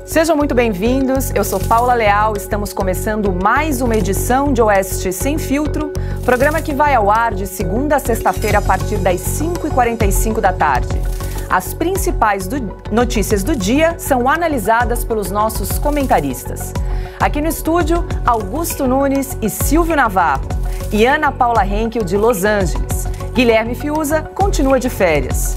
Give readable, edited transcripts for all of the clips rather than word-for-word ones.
Sejam muito bem-vindos, eu sou Paula Leal, estamos começando mais uma edição de Oeste Sem Filtro, programa que vai ao ar de segunda a sexta-feira a partir das 5h45 da tarde. As principais notícias do dia são analisadas pelos nossos comentaristas. Aqui no estúdio, Augusto Nunes e Silvio Navarro, e Ana Paula Henkel de Los Angeles. Guilherme Fiuza continua de férias.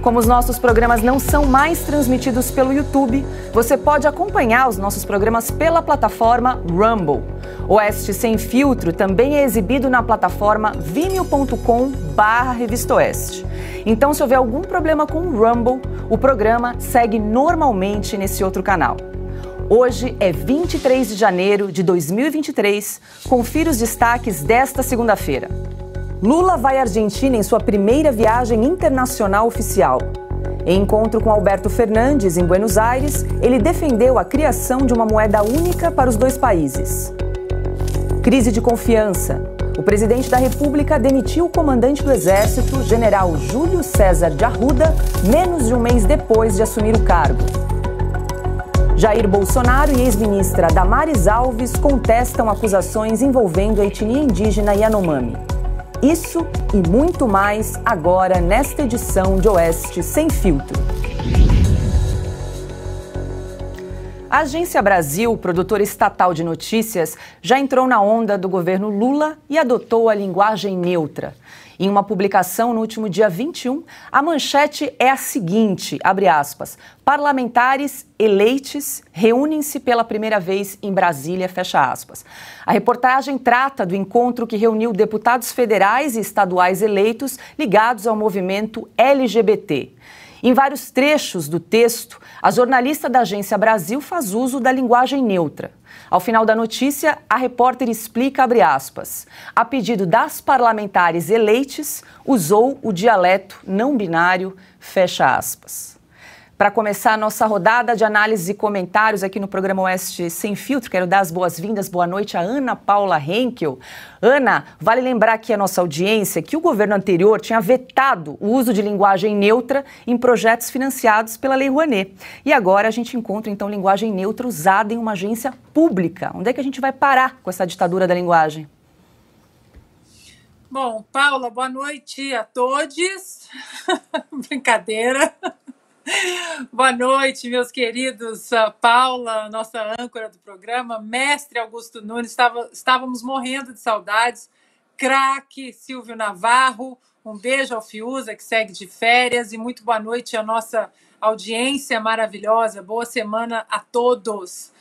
Como os nossos programas não são mais transmitidos pelo YouTube, você pode acompanhar os nossos programas pela plataforma Rumble. Oeste Sem Filtro também é exibido na plataforma vimeo.com/Revista Oeste. Então, se houver algum problema com o Rumble, o programa segue normalmente nesse outro canal. Hoje é 23 de janeiro de 2023. Confira os destaques desta segunda-feira. Lula vai à Argentina em sua primeira viagem internacional oficial. Em encontro com Alberto Fernandes, em Buenos Aires, ele defendeu a criação de uma moeda única para os dois países. Crise de confiança. O presidente da República demitiu o comandante do Exército, general Júlio César de Arruda, menos de um mês depois de assumir o cargo. Jair Bolsonaro e ex-ministra Damares Alves contestam acusações envolvendo a etnia indígena Yanomami. Isso e muito mais agora nesta edição de Oeste Sem Filtro. A Agência Brasil, produtora estatal de notícias, já entrou na onda do governo Lula e adotou a linguagem neutra. Em uma publicação no último dia 21, a manchete é a seguinte, abre aspas, parlamentares eleitos reúnem-se pela primeira vez em Brasília, fecha aspas. A reportagem trata do encontro que reuniu deputados federais e estaduais eleitos ligados ao movimento LGBT. Em vários trechos do texto, a jornalista da Agência Brasil faz uso da linguagem neutra. Ao final da notícia, a repórter explica, abre aspas, a pedido das parlamentares eleitas, usou o dialeto não binário, fecha aspas. Para começar a nossa rodada de análise e comentários aqui no programa Oeste Sem Filtro, quero dar as boas-vindas, boa noite a Ana Paula Henkel. Ana, vale lembrar aqui a nossa audiência que o governo anterior tinha vetado o uso de linguagem neutra em projetos financiados pela Lei Rouanet. E agora a gente encontra, então, linguagem neutra usada em uma agência pública. Onde é que a gente vai parar com essa ditadura da linguagem? Bom, Paula, boa noite a todos. Brincadeira. Boa noite, meus queridos. Paula, nossa âncora do programa, mestre Augusto Nunes, estávamos morrendo de saudades. Craque Silvio Navarro, um beijo ao Fiuza, que segue de férias, e muito boa noite à nossa audiência maravilhosa. Boa semana a todos.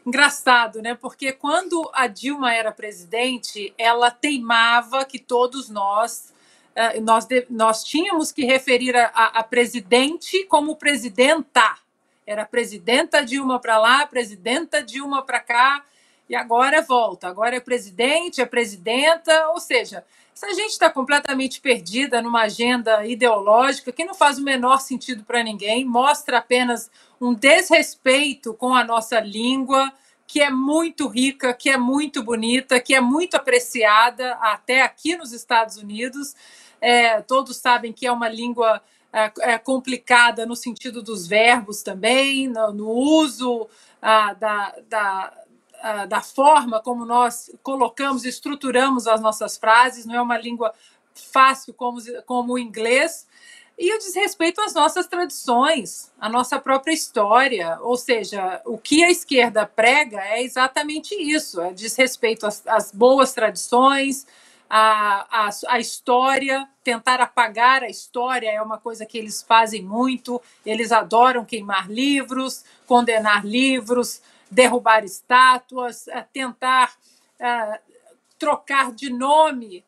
Engraçado, né? Porque quando a Dilma era presidente, ela teimava que todos nós tínhamos que referir a presidente como presidenta. Era presidenta Dilma para lá, presidenta Dilma para cá, e agora volta. Agora é presidente, é presidenta, ou seja, essa gente está completamente perdida numa agenda ideológica que não faz o menor sentido para ninguém, mostra apenas um desrespeito com a nossa língua, que é muito rica, que é muito bonita, que é muito apreciada até aqui nos Estados Unidos. Todos sabem que é uma língua complicada no sentido dos verbos também, no uso da forma como nós colocamos e estruturamos as nossas frases, não é uma língua fácil como o inglês, e o desrespeito às nossas tradições, à nossa própria história, ou seja, o que a esquerda prega é exatamente isso, é desrespeito às boas tradições, a história, tentar apagar a história é uma coisa que eles fazem muito, eles adoram queimar livros, condenar livros, derrubar estátuas, tentar trocar de nome,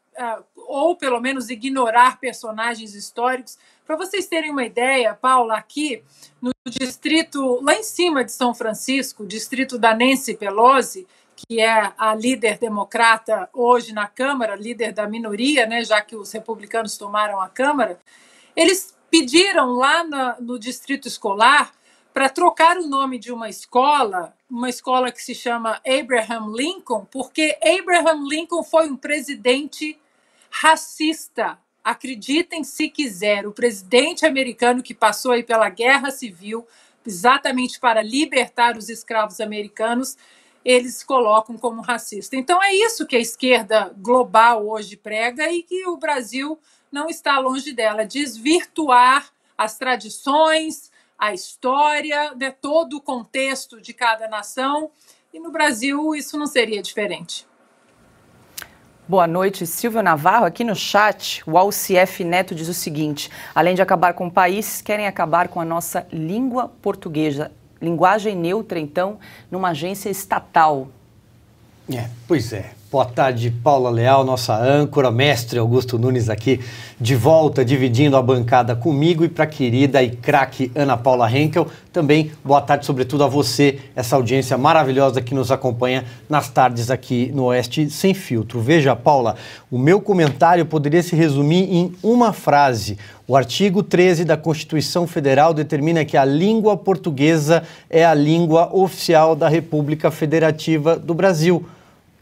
ou pelo menos ignorar personagens históricos. Para vocês terem uma ideia, Paula, aqui no distrito, lá em cima de São Francisco, distrito da Nancy Pelosi, que é a líder democrata hoje na Câmara, líder da minoria, né, já que os republicanos tomaram a Câmara, eles pediram lá no distrito escolar para trocar o nome de uma escola que se chama Abraham Lincoln, porque Abraham Lincoln foi um presidente racista. Acreditem se quiser, o presidente americano que passou aí pela Guerra Civil, exatamente para libertar os escravos americanos, eles colocam como racista. Então, é isso que a esquerda global hoje prega e que o Brasil não está longe dela, desvirtuar as tradições, a história, né, todo o contexto de cada nação, e no Brasil isso não seria diferente. Boa noite, Silvio Navarro. Aqui no chat, o Alcief Neto diz o seguinte: além de acabar com o país, querem acabar com a nossa língua portuguesa. Linguagem neutra, então, numa agência estatal. Pois é. Boa tarde, Paula Leal, nossa âncora, mestre Augusto Nunes aqui, de volta, dividindo a bancada comigo, e para a querida e craque Ana Paula Henkel, também boa tarde, sobretudo a você, essa audiência maravilhosa que nos acompanha nas tardes aqui no Oeste Sem Filtro. Veja, Paula, o meu comentário poderia se resumir em uma frase. O artigo 13 da Constituição Federal determina que a língua portuguesa é a língua oficial da República Federativa do Brasil.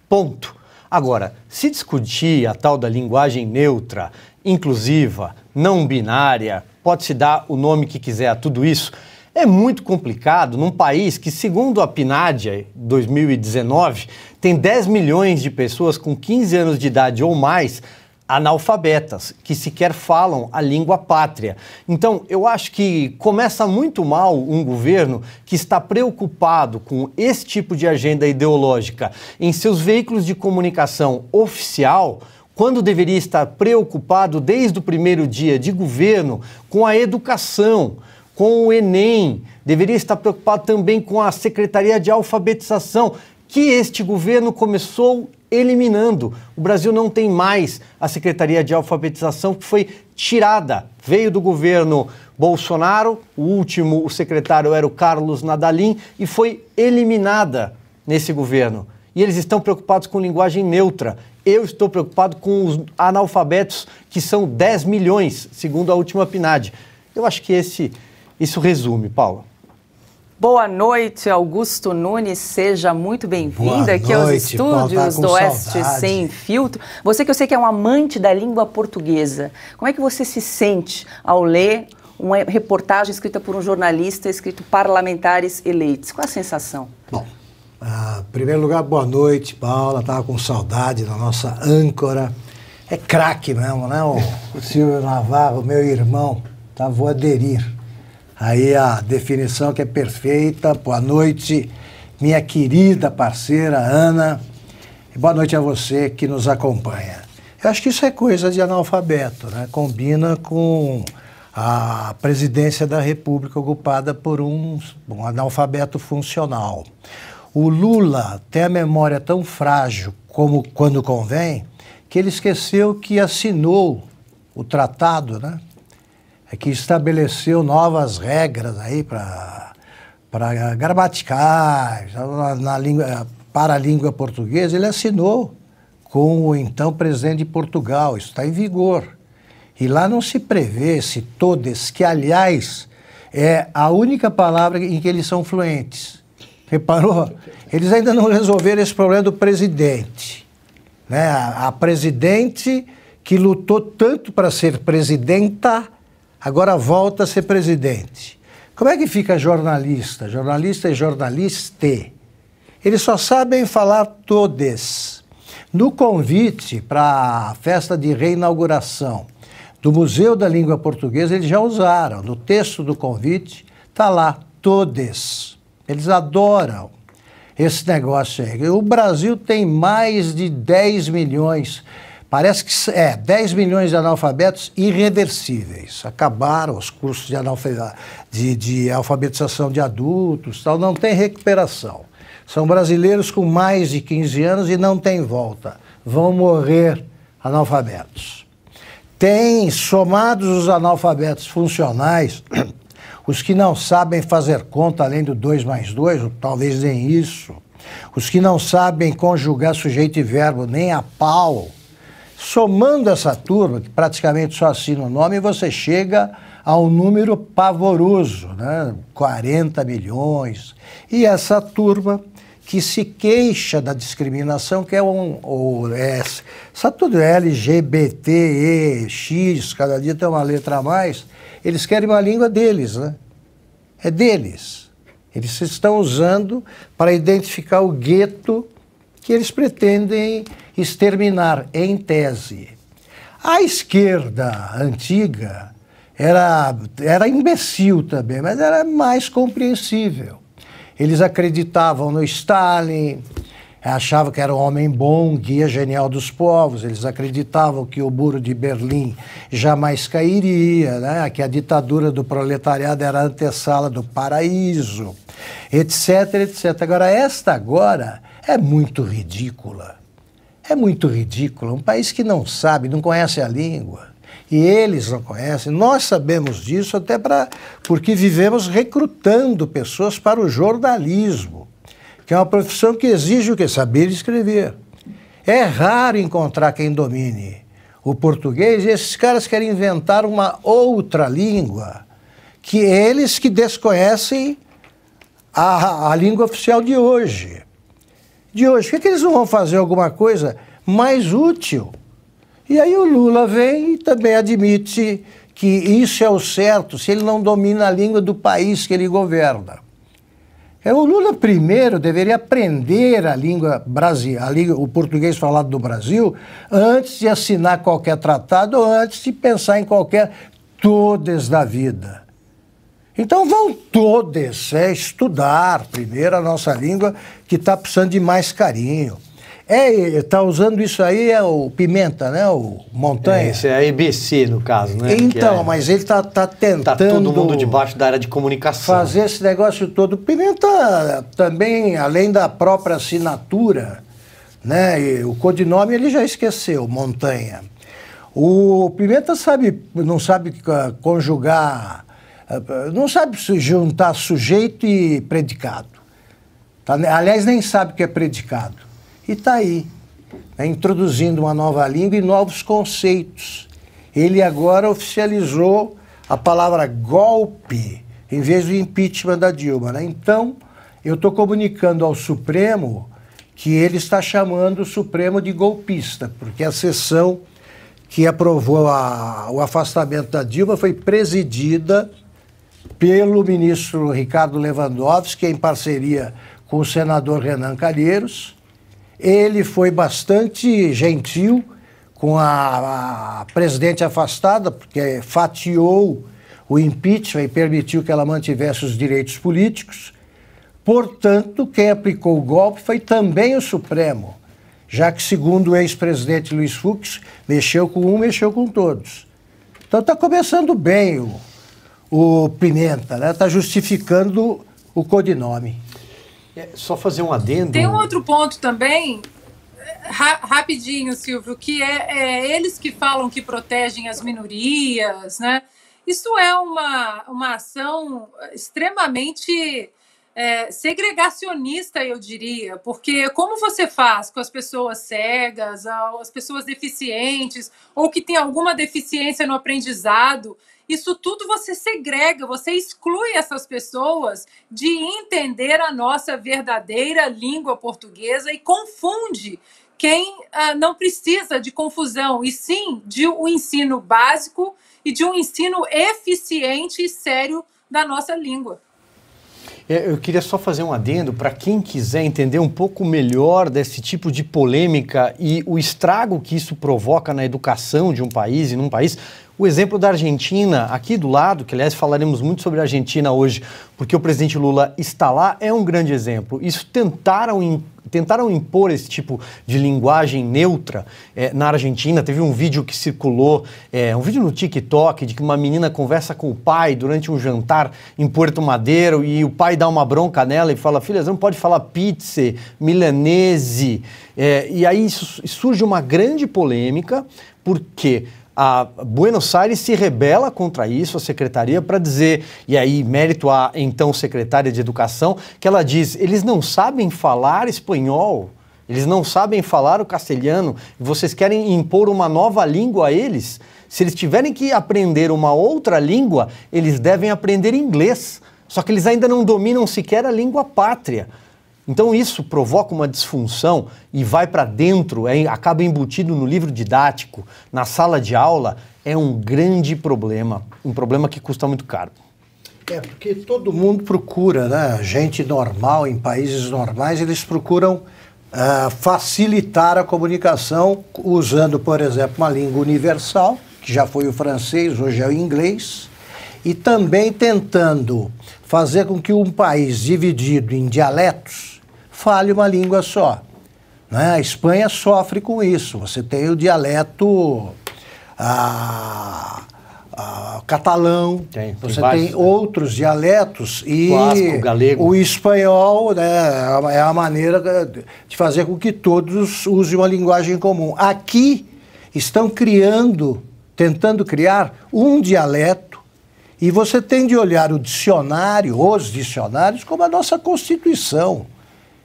Ponto. Agora, se discutir a tal da linguagem neutra, inclusiva, não binária, pode-se dar o nome que quiser a tudo isso, é muito complicado num país que, segundo a PNAD 2019, tem 10 milhões de pessoas com 15 anos de idade ou mais analfabetas, que sequer falam a língua pátria. Então, eu acho que começa muito mal um governo que está preocupado com esse tipo de agenda ideológica em seus veículos de comunicação oficial, quando deveria estar preocupado desde o primeiro dia de governo com a educação, com o Enem, deveria estar preocupado também com a Secretaria de Alfabetização, que este governo começou eliminando. O Brasil não tem mais a Secretaria de Alfabetização, que foi tirada. Veio do governo Bolsonaro, o secretário era o Carlos Nadalim, e foi eliminada nesse governo. E eles estão preocupados com linguagem neutra. Eu estou preocupado com os analfabetos, que são 10 milhões, segundo a última PNAD. Eu acho que isso resume, Paula. Boa noite, Augusto Nunes, seja muito bem-vindo aqui aos estúdios do Oeste Sem Filtro. Você que eu sei que é um amante da língua portuguesa, como é que você se sente ao ler uma reportagem escrita por um jornalista, escrito parlamentares eleitos? Qual a sensação? Bom, em primeiro lugar, boa noite, Paula, estava com saudade da nossa âncora. É craque mesmo, né? O Silvio Navarro, meu irmão, tá, vou aderir. Aí a definição que é perfeita. Boa noite, minha querida parceira Ana. E boa noite a você que nos acompanha. Eu acho que isso é coisa de analfabeto, né? Combina com a presidência da República ocupada por um analfabeto funcional. O Lula tem a memória tão frágil como quando convém, que ele esqueceu que assinou o tratado, né? Que estabeleceu novas regras aí para gramaticais, para a língua portuguesa. Ele assinou com o então presidente de Portugal, isso está em vigor. E lá não se prevê esse todes, que aliás é a única palavra em que eles são fluentes. Reparou? Eles ainda não resolveram esse problema do presidente, né? A presidente que lutou tanto para ser presidenta, agora volta a ser presidente. Como é que fica jornalista? Jornalista e jornaliste. Eles só sabem falar todes. No convite para a festa de reinauguração do Museu da Língua Portuguesa, eles já usaram. No texto do convite está lá, todes. Eles adoram esse negócio aí. O Brasil tem mais de 10 milhões. Parece que 10 milhões de analfabetos irreversíveis. Acabaram os cursos de alfabetização de adultos, tal, não tem recuperação. São brasileiros com mais de 15 anos e não tem volta. Vão morrer analfabetos. Tem, somados os analfabetos funcionais, os que não sabem fazer conta além do 2 mais 2, ou talvez nem isso, os que não sabem conjugar sujeito e verbo nem a pau. Somando essa turma, que praticamente só assina o nome, você chega a um número pavoroso, né? 40 milhões. E essa turma que se queixa da discriminação, que é essa tudo LGBT, E, X, cada dia tem uma letra a mais, eles querem uma língua deles, né? é deles. Eles estão usando para identificar o gueto que eles pretendem exterminar, em tese. A esquerda antiga era imbecil também, mas era mais compreensível. Eles acreditavam no Stalin, achavam que era um homem bom, guia genial dos povos. Eles acreditavam que o muro de Berlim jamais cairia, né? Que a ditadura do proletariado era a antessala do paraíso, etc, etc. Agora, esta agora é muito ridícula. É muito ridícula. Um país que não sabe, não conhece a língua, e eles não conhecem. Nós sabemos disso até porque vivemos recrutando pessoas para o jornalismo, que é uma profissão que exige o quê? Saber escrever. É raro encontrar quem domine o português, e esses caras querem inventar uma outra língua, que eles que desconhecem a língua oficial de hoje. Por que eles não vão fazer alguma coisa mais útil? E aí o Lula vem e também admite que isso é o certo se ele não domina a língua do país que ele governa. O Lula primeiro deveria aprender a língua o português falado do Brasil antes de assinar qualquer tratado ou antes de pensar em qualquer todes da vida. Então vão todos estudar primeiro a nossa língua, que está precisando de mais carinho. Está usando isso aí o Pimenta, né? O Montanha. Esse é a EBC, no caso, né? Então, mas ele está tentando... Está todo mundo debaixo da área de comunicação. Fazer esse negócio todo. O Pimenta também, além da própria assinatura, né? E o codinome ele já esqueceu, Montanha. O Pimenta não sabe conjugar, não sabe juntar sujeito e predicado. Tá? Aliás, nem sabe o que é predicado. E está aí, né, introduzindo uma nova língua e novos conceitos. Ele agora oficializou a palavra golpe em vez do impeachment da Dilma, né? Então, eu estou comunicando ao Supremo que ele está chamando o Supremo de golpista, porque a sessão que aprovou o afastamento da Dilma foi presidida pelo ministro Ricardo Lewandowski, em parceria com o senador Renan Calheiros. Ele foi bastante gentil com a presidente afastada, porque fatiou o impeachment e permitiu que ela mantivesse os direitos políticos. Portanto, quem aplicou o golpe foi também o Supremo, já que, segundo o ex-presidente Luiz Fux, mexeu com um, mexeu com todos. Então está começando bem o Pimenta, né? Está justificando o codinome. Só fazer um adendo. Tem um outro ponto também, rapidinho, Silvio, que é eles que falam que protegem as minorias, né? Isso é uma ação extremamente segregacionista, eu diria, porque como você faz com as pessoas cegas, as pessoas deficientes, ou que têm alguma deficiência no aprendizado, isso tudo você segrega, você exclui essas pessoas de entender a nossa verdadeira língua portuguesa e confunde quem não precisa de confusão, e sim de um ensino básico e de um ensino eficiente e sério da nossa língua. Eu queria só fazer um adendo para quem quiser entender um pouco melhor desse tipo de polêmica e o estrago que isso provoca na educação de um país e num país. O exemplo da Argentina, aqui do lado, que aliás falaremos muito sobre a Argentina hoje, porque o presidente Lula está lá, é um grande exemplo. Isso tentaram impor esse tipo de linguagem neutra na Argentina. Teve um vídeo que circulou, um vídeo no TikTok, de que uma menina conversa com o pai durante um jantar em Puerto Madeiro e o pai dá uma bronca nela e fala: filha, você não pode falar pizza, milanese. E aí surge uma grande polêmica, porque a Buenos Aires se rebela contra isso, a secretaria, para dizer, e aí mérito à então secretária de Educação, que ela diz: eles não sabem falar espanhol, eles não sabem falar o castelhano, vocês querem impor uma nova língua a eles? Se eles tiverem que aprender uma outra língua, eles devem aprender inglês, só que eles ainda não dominam sequer a língua pátria. Então isso provoca uma disfunção e vai para dentro, acaba embutido no livro didático, na sala de aula. É um grande problema, um problema que custa muito caro. Porque todo mundo procura, né? Gente normal, em países normais, eles procuram facilitar a comunicação usando, por exemplo, uma língua universal, que já foi o francês, hoje é o inglês, e também tentando fazer com que um país dividido em dialetos fale uma língua só. Né? A Espanha sofre com isso. Você tem o dialeto catalão, você tem outros dialetos e clássico, galego. O espanhol, né, é a maneira de fazer com que todos usem uma linguagem comum. Aqui estão tentando criar um dialeto, e você tem de olhar os dicionários, como a nossa Constituição.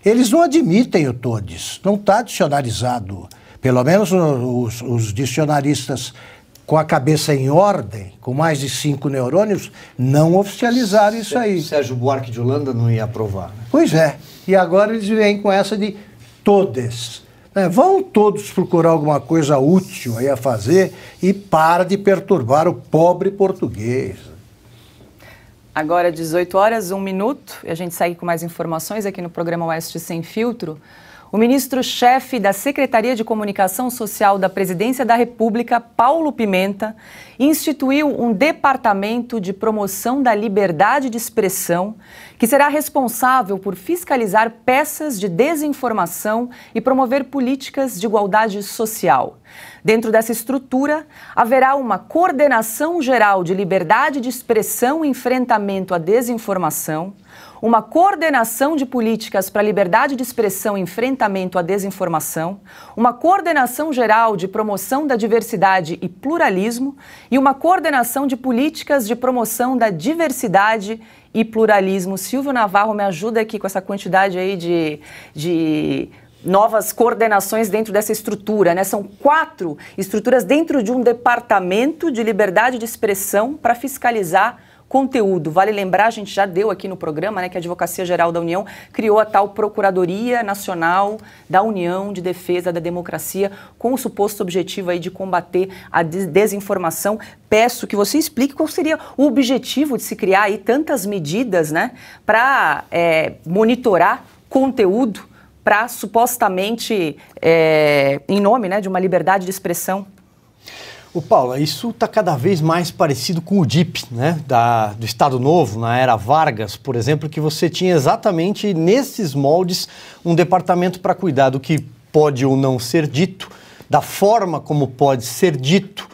Eles não admitem o todes, não está dicionarizado. Pelo menos os dicionaristas com a cabeça em ordem, com mais de 5 neurônios, não oficializaram isso aí. Sérgio Buarque de Holanda não ia aprovar. Né? Pois é. E agora eles vêm com essa de todes. Né? Vão todos procurar alguma coisa útil aí a fazer e para de perturbar o pobre português. Agora, 18 horas, 1 minuto, e a gente segue com mais informações aqui no programa Oeste Sem Filtro. O ministro-chefe da Secretaria de Comunicação Social da Presidência da República, Paulo Pimenta, instituiu um departamento de promoção da liberdade de expressão que será responsável por fiscalizar peças de desinformação e promover políticas de igualdade social. Dentro dessa estrutura, haverá uma coordenação geral de liberdade de expressão e enfrentamento à desinformação, uma coordenação de políticas para a liberdade de expressão e enfrentamento à desinformação, uma coordenação geral de promoção da diversidade e pluralismo e uma coordenação de políticas de promoção da diversidade e pluralismo. Silvio Navarro, me ajuda aqui com essa quantidade aí de novas coordenações dentro dessa estrutura, né? São 4 estruturas dentro de um departamento de liberdade de expressão para fiscalizar conteúdo. Vale lembrar, a gente já deu aqui no programa, né, que a Advocacia Geral da União criou a tal Procuradoria Nacional da União de Defesa da Democracia, com o suposto objetivo aí de combater a desinformação. Peço que você explique qual seria o objetivo de se criar aí tantas medidas, né, para monitorar conteúdo, para supostamente, em nome, né, de uma liberdade de expressão. Paula, isso está cada vez mais parecido com o DIP, né, do Estado Novo, na era Vargas, por exemplo, que você tinha exatamente nesses moldes um departamento para cuidar do que pode ou não ser dito, da forma como pode ser dito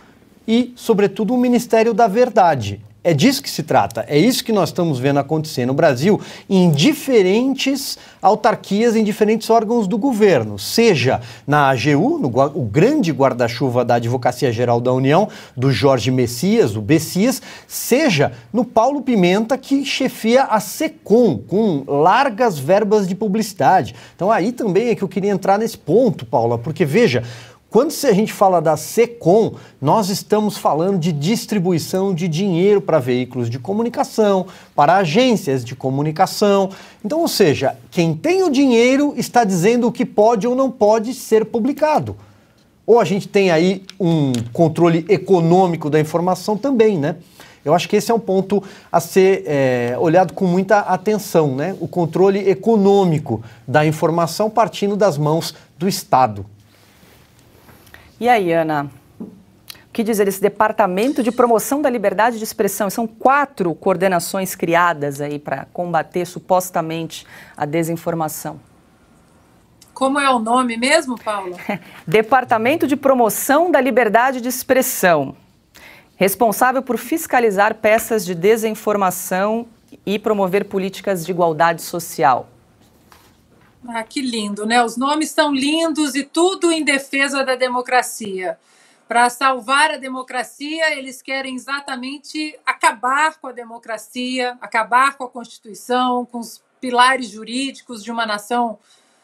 e, sobretudo, um Ministério da Verdade. É disso que se trata, é isso que nós estamos vendo acontecer no Brasil em diferentes autarquias, em diferentes órgãos do governo, seja na AGU, o grande guarda-chuva da Advocacia Geral da União, do Jorge Messias, o Bessias, seja no Paulo Pimenta, que chefia a SECOM, com largas verbas de publicidade. Então aí também é que eu queria entrar nesse ponto, Paula, porque veja, quando a gente fala da SECOM, nós estamos falando de distribuição de dinheiro para veículos de comunicação, para agências de comunicação. Então, ou seja, quem tem o dinheiro está dizendo o que pode ou não pode ser publicado. Ou a gente tem aí um controle econômico da informação também, né? Eu acho que esse é um ponto a ser olhado com muita atenção, né? O controle econômico da informação partindo das mãos do Estado. E aí, Ana, o que dizer desse Departamento de Promoção da Liberdade de Expressão? São 4 coordenações criadas aí para combater supostamente a desinformação. Como é o nome mesmo, Paula? Departamento de Promoção da Liberdade de Expressão, responsável por fiscalizar peças de desinformação e promover políticas de igualdade social. Ah, que lindo, né? Os nomes são lindos e tudo em defesa da democracia. Para salvar a democracia, eles querem exatamente acabar com a democracia, acabar com a Constituição, com os pilares jurídicos de uma nação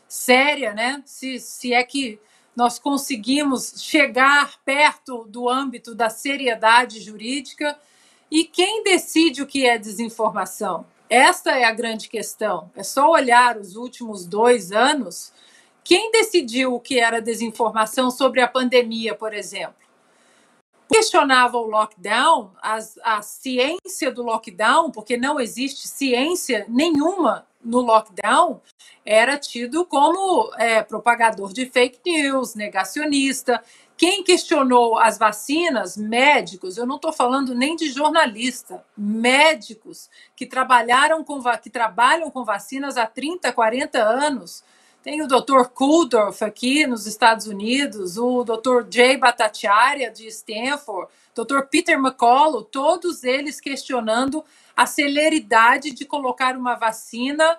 séria, né? Se é que nós conseguimos chegar perto do âmbito da seriedade jurídica. E quem decide o que é desinformação? Esta é a grande questão. É só olhar os últimos 2 anos. Quem decidiu o que era desinformação sobre a pandemia, por exemplo? questionava o lockdown, a ciência do lockdown, porque não existe ciência nenhuma no lockdown, era tido como propagador de fake news, negacionista. Quem questionou as vacinas, médicos, eu não estou falando nem de jornalista, médicos que trabalham com vacinas há 30, 40 anos. Tem o Dr. Kulldorff aqui nos Estados Unidos, o Dr. Jay Bhattacharya de Stanford, Dr. Peter McCullough, todos eles questionando a celeridade de colocar uma vacina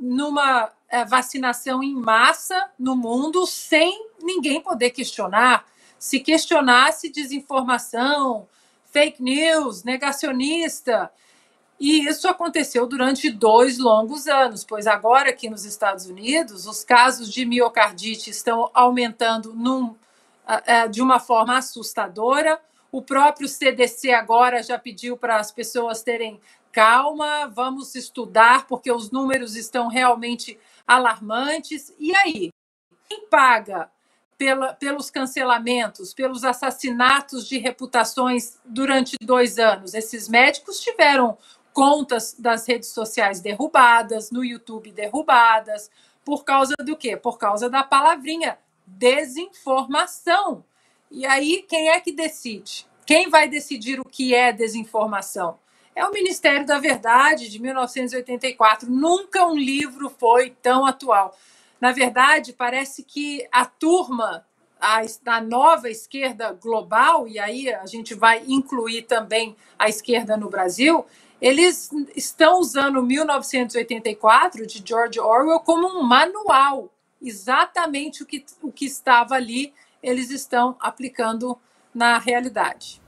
numa vacinação em massa no mundo sem ninguém poder questionar. Se questionasse, desinformação, fake news, negacionista. E isso aconteceu durante 2 longos anos, pois agora aqui nos Estados Unidos, os casos de miocardite estão aumentando de uma forma assustadora. O próprio CDC agora já pediu para as pessoas terem calma, vamos estudar, porque os números estão realmente alarmantes. E aí? Quem paga pelos cancelamentos, pelos assassinatos de reputações durante 2 anos? Esses médicos tiveram contas das redes sociais derrubadas, no YouTube derrubadas, por causa do quê? Por causa da palavrinha desinformação. E aí, quem é que decide? Quem vai decidir o que é desinformação? É o Ministério da Verdade, de 1984. Nunca um livro foi tão atual. Na verdade, parece que a turma, a nova esquerda global, e aí a gente vai incluir também a esquerda no Brasil, eles estão usando 1984, de George Orwell, como um manual. Exatamente o que estava ali, eles estão aplicando na realidade.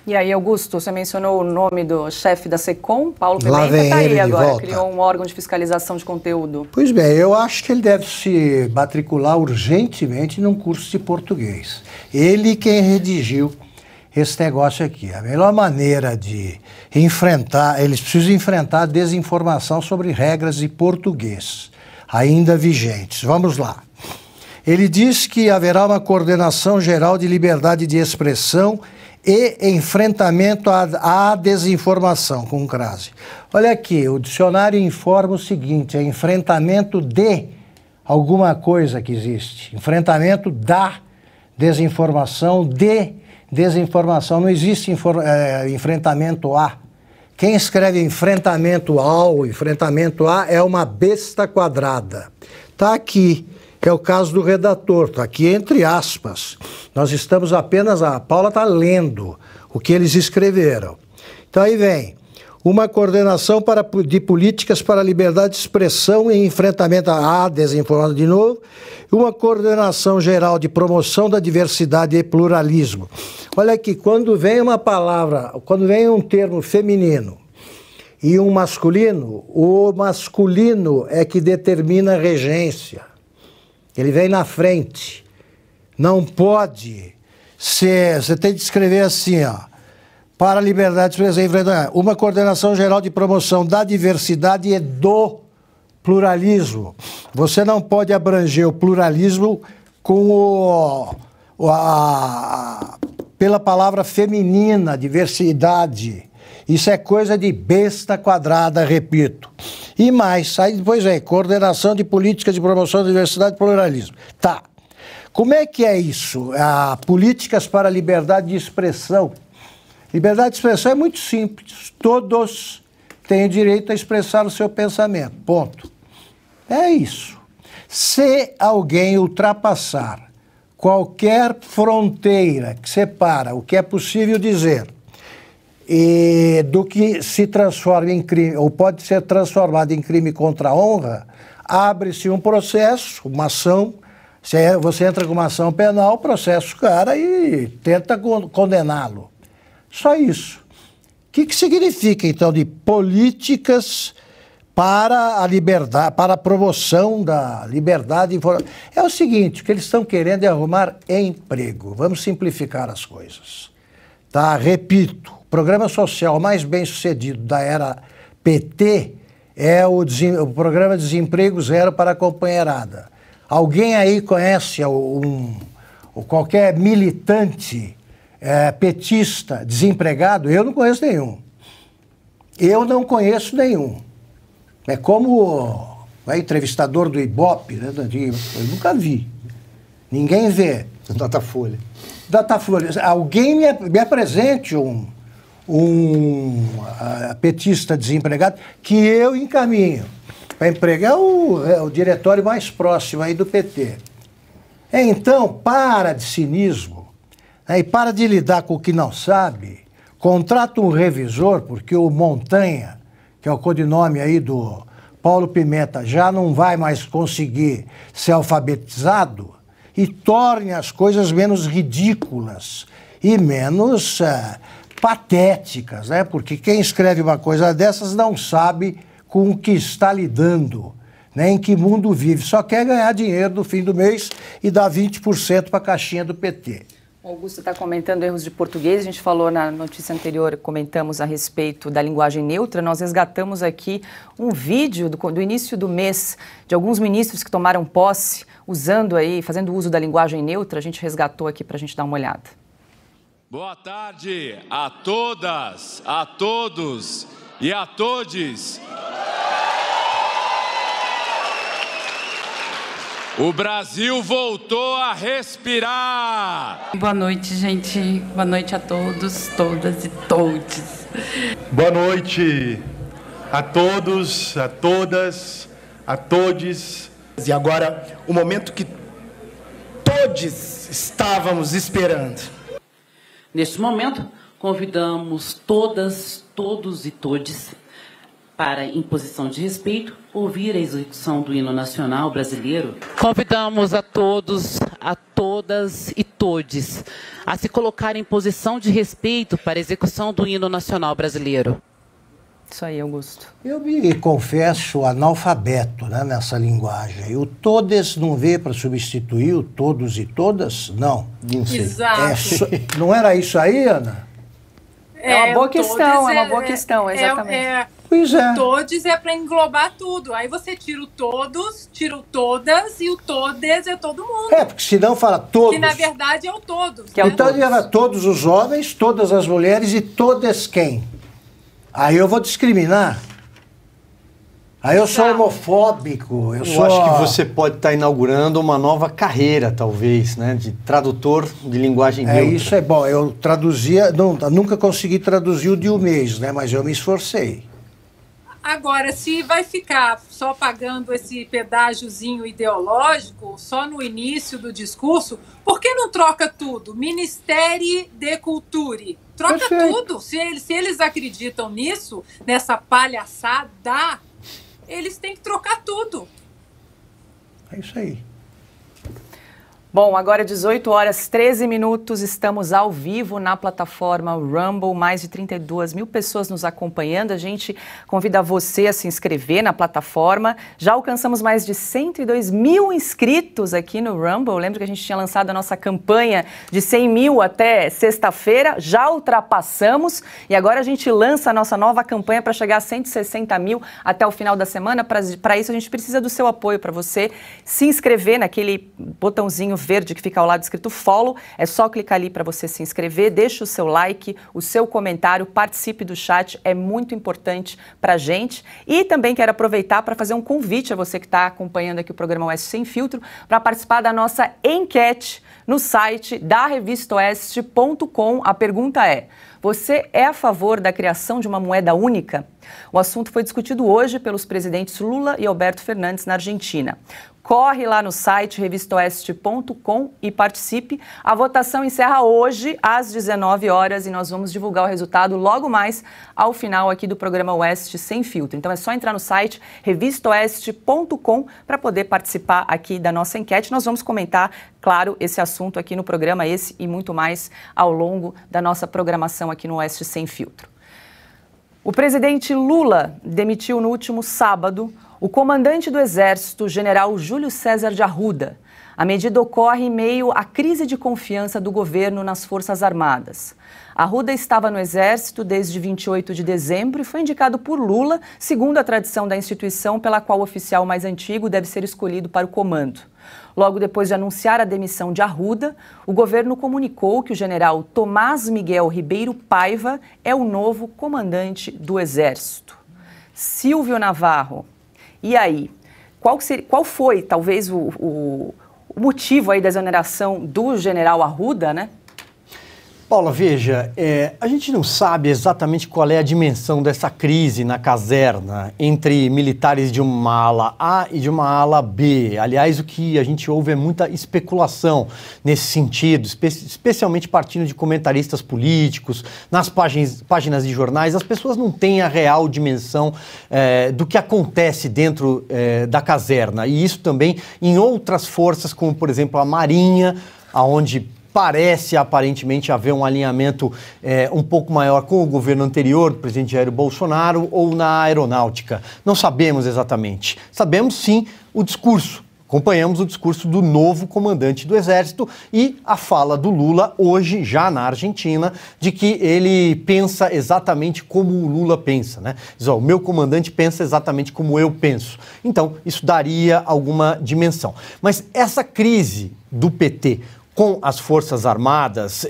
E aí, Augusto, você mencionou o nome do chefe da SECOM, Paulo Lá Pimenta, está aí agora, volta. Criou um órgão de fiscalização de conteúdo. Pois bem, eu acho que ele deve se matricular urgentemente num curso de português. Ele quem redigiu esse negócio aqui. A melhor maneira de enfrentar, eles precisam enfrentar a desinformação sobre regras de português, ainda vigentes. Vamos lá. Ele diz que haverá uma coordenação geral de liberdade de expressão e enfrentamento à desinformação, com crase. Olha aqui, o dicionário informa o seguinte, é enfrentamento de alguma coisa que existe, enfrentamento da desinformação, desinformação, não existe enfrentamento a. Quem escreve enfrentamento ao, enfrentamento a, é uma besta quadrada. Está aqui. É o caso do redator, está aqui entre aspas. Nós estamos apenas, a Paula está lendo o que eles escreveram. Então aí vem, uma coordenação de políticas para a liberdade de expressão e enfrentamento à desinformação de novo, uma coordenação geral de promoção da diversidade e pluralismo. Olha aqui, quando vem uma palavra, quando vem um termo feminino e um masculino, o masculino é que determina a regência. Ele vem na frente. Não pode ser... Você tem que escrever assim, ó. Para a liberdade de expressão, uma coordenação geral de promoção da diversidade e do pluralismo. Você não pode abranger o pluralismo com pela palavra feminina, diversidade. Isso é coisa de besta quadrada, repito. E mais, aí depois vem coordenação de políticas de promoção da diversidade e pluralismo. Tá. Como é que é isso? Políticas para a liberdade de expressão. Liberdade de expressão é muito simples. Todos têm o direito a expressar o seu pensamento. Ponto. É isso. Se alguém ultrapassar qualquer fronteira que separa o que é possível dizer e do que se transforma em crime, ou pode ser transformado em crime contra a honra, abre-se um processo, uma ação, você entra com uma ação penal, processa o cara e tenta condená-lo. Só isso. O que significa, então, de políticas para a liberdade, para a promoção da liberdade de informação? É o seguinte, o que eles estão querendo é arrumar emprego. Vamos simplificar as coisas. Tá? Repito, o programa social mais bem sucedido da era PT é o programa Desemprego Zero para a Companheirada. Alguém aí conhece qualquer militante petista desempregado, eu não conheço nenhum. Eu não conheço nenhum. É como o entrevistador do Ibope, né? Eu nunca vi. Ninguém vê. Datafolha. Datafolha. Alguém me apresente um petista desempregado que eu encaminho para empregar o diretório mais próximo aí do PT. Então, para de cinismo, né, e para de lidar com o que não sabe, contrata um revisor, porque o Montanha, que é o codinome aí do Paulo Pimenta, já não vai mais conseguir ser alfabetizado, e torne as coisas menos ridículas e menos patéticas, né? Porque quem escreve uma coisa dessas não sabe com o que está lidando, né? Em que mundo vive. Só quer ganhar dinheiro no fim do mês e dar 20% para a caixinha do PT. O Augusto está comentando erros de português. A gente falou na notícia anterior, comentamos a respeito da linguagem neutra. Nós resgatamos aqui um vídeo do início do mês de alguns ministros que tomaram posse usando aí, fazendo uso da linguagem neutra. A gente resgatou aqui para a gente dar uma olhada. Boa tarde a todas, a todos e a todes. O Brasil voltou a respirar. Boa noite, gente. Boa noite a todos, todas e todes. Boa noite a todos, a todas, a todes. E agora, o momento que todos estávamos esperando. Neste momento, convidamos todas, todos e todes para, em posição de respeito, ouvir a execução do hino nacional brasileiro. Convidamos a todos, a todas e todes a se colocar em posição de respeito para a execução do hino nacional brasileiro. Isso aí, Augusto. Eu me confesso analfabeto, né, nessa linguagem. O todes não veio para substituir o todos e todas? Não. Não sei. Exato. Não era isso aí, Ana? É uma boa questão, é uma boa questão, exatamente. Pois é. O todes é para englobar tudo. Aí você tira o todos, tira o todas e o todes é todo mundo. É, porque senão fala todos. Que na verdade é o todos. Que é o Então todos. era todos os homens, todas as mulheres e todas quem? Aí eu vou discriminar. Aí eu sou homofóbico. Eu acho que você pode estar inaugurando uma nova carreira, talvez, né? De tradutor de linguagem neutra. Isso é bom. Eu traduzia, nunca consegui traduzir o de um mês, né? Mas eu me esforcei. Agora, se vai ficar só pagando esse pedágiozinho ideológico, só no início do discurso, por que não troca tudo? Ministério de Cultura. Troca Perfeito. tudo. Se eles acreditam nisso, nessa palhaçada, eles têm que trocar tudo. É isso aí. Bom, agora 18 horas 13 minutos, estamos ao vivo na plataforma Rumble, mais de 32 mil pessoas nos acompanhando. A gente convida você a se inscrever na plataforma. Já alcançamos mais de 102 mil inscritos aqui no Rumble. Lembra que a gente tinha lançado a nossa campanha de 100 mil até sexta-feira, já ultrapassamos e agora a gente lança a nossa nova campanha para chegar a 160 mil até o final da semana. Para isso a gente precisa do seu apoio, para você se inscrever naquele botãozinho verde que fica ao lado escrito follow, é só clicar ali para você se inscrever, deixa o seu like, o seu comentário, participe do chat, é muito importante para a gente. E também quero aproveitar para fazer um convite a você que está acompanhando aqui o programa Oeste Sem Filtro, para participar da nossa enquete no site da revistaoeste.com. A pergunta é: você é a favor da criação de uma moeda única? O assunto foi discutido hoje pelos presidentes Lula e Alberto Fernandes na Argentina. Corre lá no site revistaoeste.com e participe. A votação encerra hoje às 19 horas e nós vamos divulgar o resultado logo mais ao final aqui do programa Oeste Sem Filtro. Então é só entrar no site revistaoeste.com para poder participar aqui da nossa enquete. Nós vamos comentar, claro, esse assunto aqui no programa, esse e muito mais ao longo da nossa programação aqui no Oeste Sem Filtro. O presidente Lula demitiu no último sábado o comandante do Exército, general Júlio César de Arruda. A medida ocorre em meio à crise de confiança do governo nas Forças Armadas. Arruda estava no Exército desde 28 de dezembro e foi indicado por Lula, segundo a tradição da instituição pela qual o oficial mais antigo deve ser escolhido para o comando. Logo depois de anunciar a demissão de Arruda, o governo comunicou que o general Tomás Miguel Ribeiro Paiva é o novo comandante do Exército. Silvio Navarro, e aí? Qual foi, talvez, o motivo aí da exoneração do general Arruda, né? Paula, veja, a gente não sabe exatamente qual é a dimensão dessa crise na caserna entre militares de uma ala A e de uma ala B. Aliás, o que a gente ouve é muita especulação nesse sentido, especialmente partindo de comentaristas políticos, nas páginas de jornais. As pessoas não têm a real dimensão do que acontece dentro da caserna. E isso também em outras forças, como, por exemplo, a Marinha, onde parece aparentemente haver um alinhamento um pouco maior com o governo anterior, do presidente Jair Bolsonaro, ou na aeronáutica. Não sabemos exatamente. Sabemos sim o discurso. Acompanhamos o discurso do novo comandante do Exército e a fala do Lula hoje, já na Argentina, de que ele pensa exatamente como o Lula pensa, né? Diz, ó, o meu comandante pensa exatamente como eu penso. Então, isso daria alguma dimensão. Mas essa crise do PT com as Forças Armadas,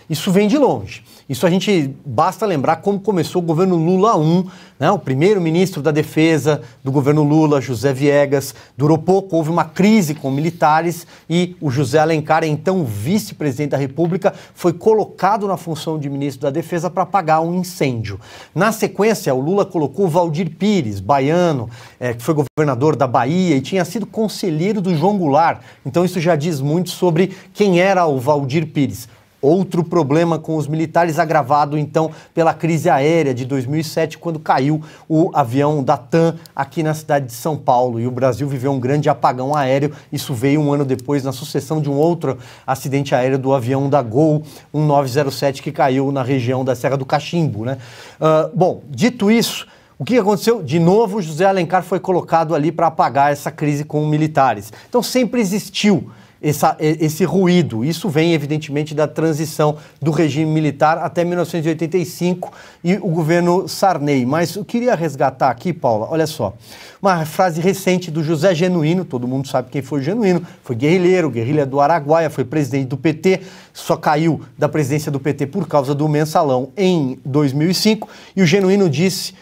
isso vem de longe. Isso a gente basta lembrar como começou o governo Lula I, né? O primeiro ministro da Defesa do governo Lula, José Viegas, durou pouco, houve uma crise com militares e o José Alencar, então vice-presidente da República, foi colocado na função de ministro da Defesa para apagar um incêndio. Na sequência, o Lula colocou o Valdir Pires, baiano, que foi governador da Bahia e tinha sido conselheiro do João Goulart. Então isso já diz muito sobre quem era o Valdir Pires. Outro problema com os militares agravado, então, pela crise aérea de 2007, quando caiu o avião da TAM aqui na cidade de São Paulo. E o Brasil viveu um grande apagão aéreo. Isso veio um ano depois, na sucessão de um outro acidente aéreo do avião da Gol 1907, que caiu na região da Serra do Cachimbo, né? Bom, dito isso, o que aconteceu? De novo, José Alencar foi colocado ali para apagar essa crise com militares. Então, sempre existiu esse ruído. Isso vem, evidentemente, da transição do regime militar até 1985 e o governo Sarney. Mas eu queria resgatar aqui, Paula, olha só, uma frase recente do José Genuíno, todo mundo sabe quem foi o Genuíno, foi guerrilheiro, guerrilha do Araguaia, foi presidente do PT, só caiu da presidência do PT por causa do mensalão em 2005, e o Genuíno disse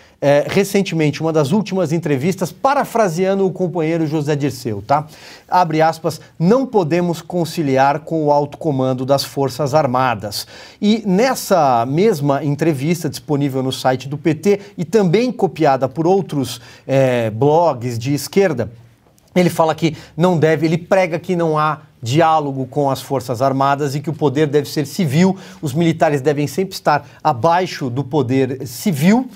recentemente, uma das últimas entrevistas, parafraseando o companheiro José Dirceu, tá? Abre aspas, não podemos conciliar com o alto comando das Forças Armadas. E nessa mesma entrevista, disponível no site do PT e também copiada por outros blogs de esquerda, ele fala que não deve, ele prega que não há diálogo com as Forças Armadas e que o poder deve ser civil, os militares devem sempre estar abaixo do poder civil.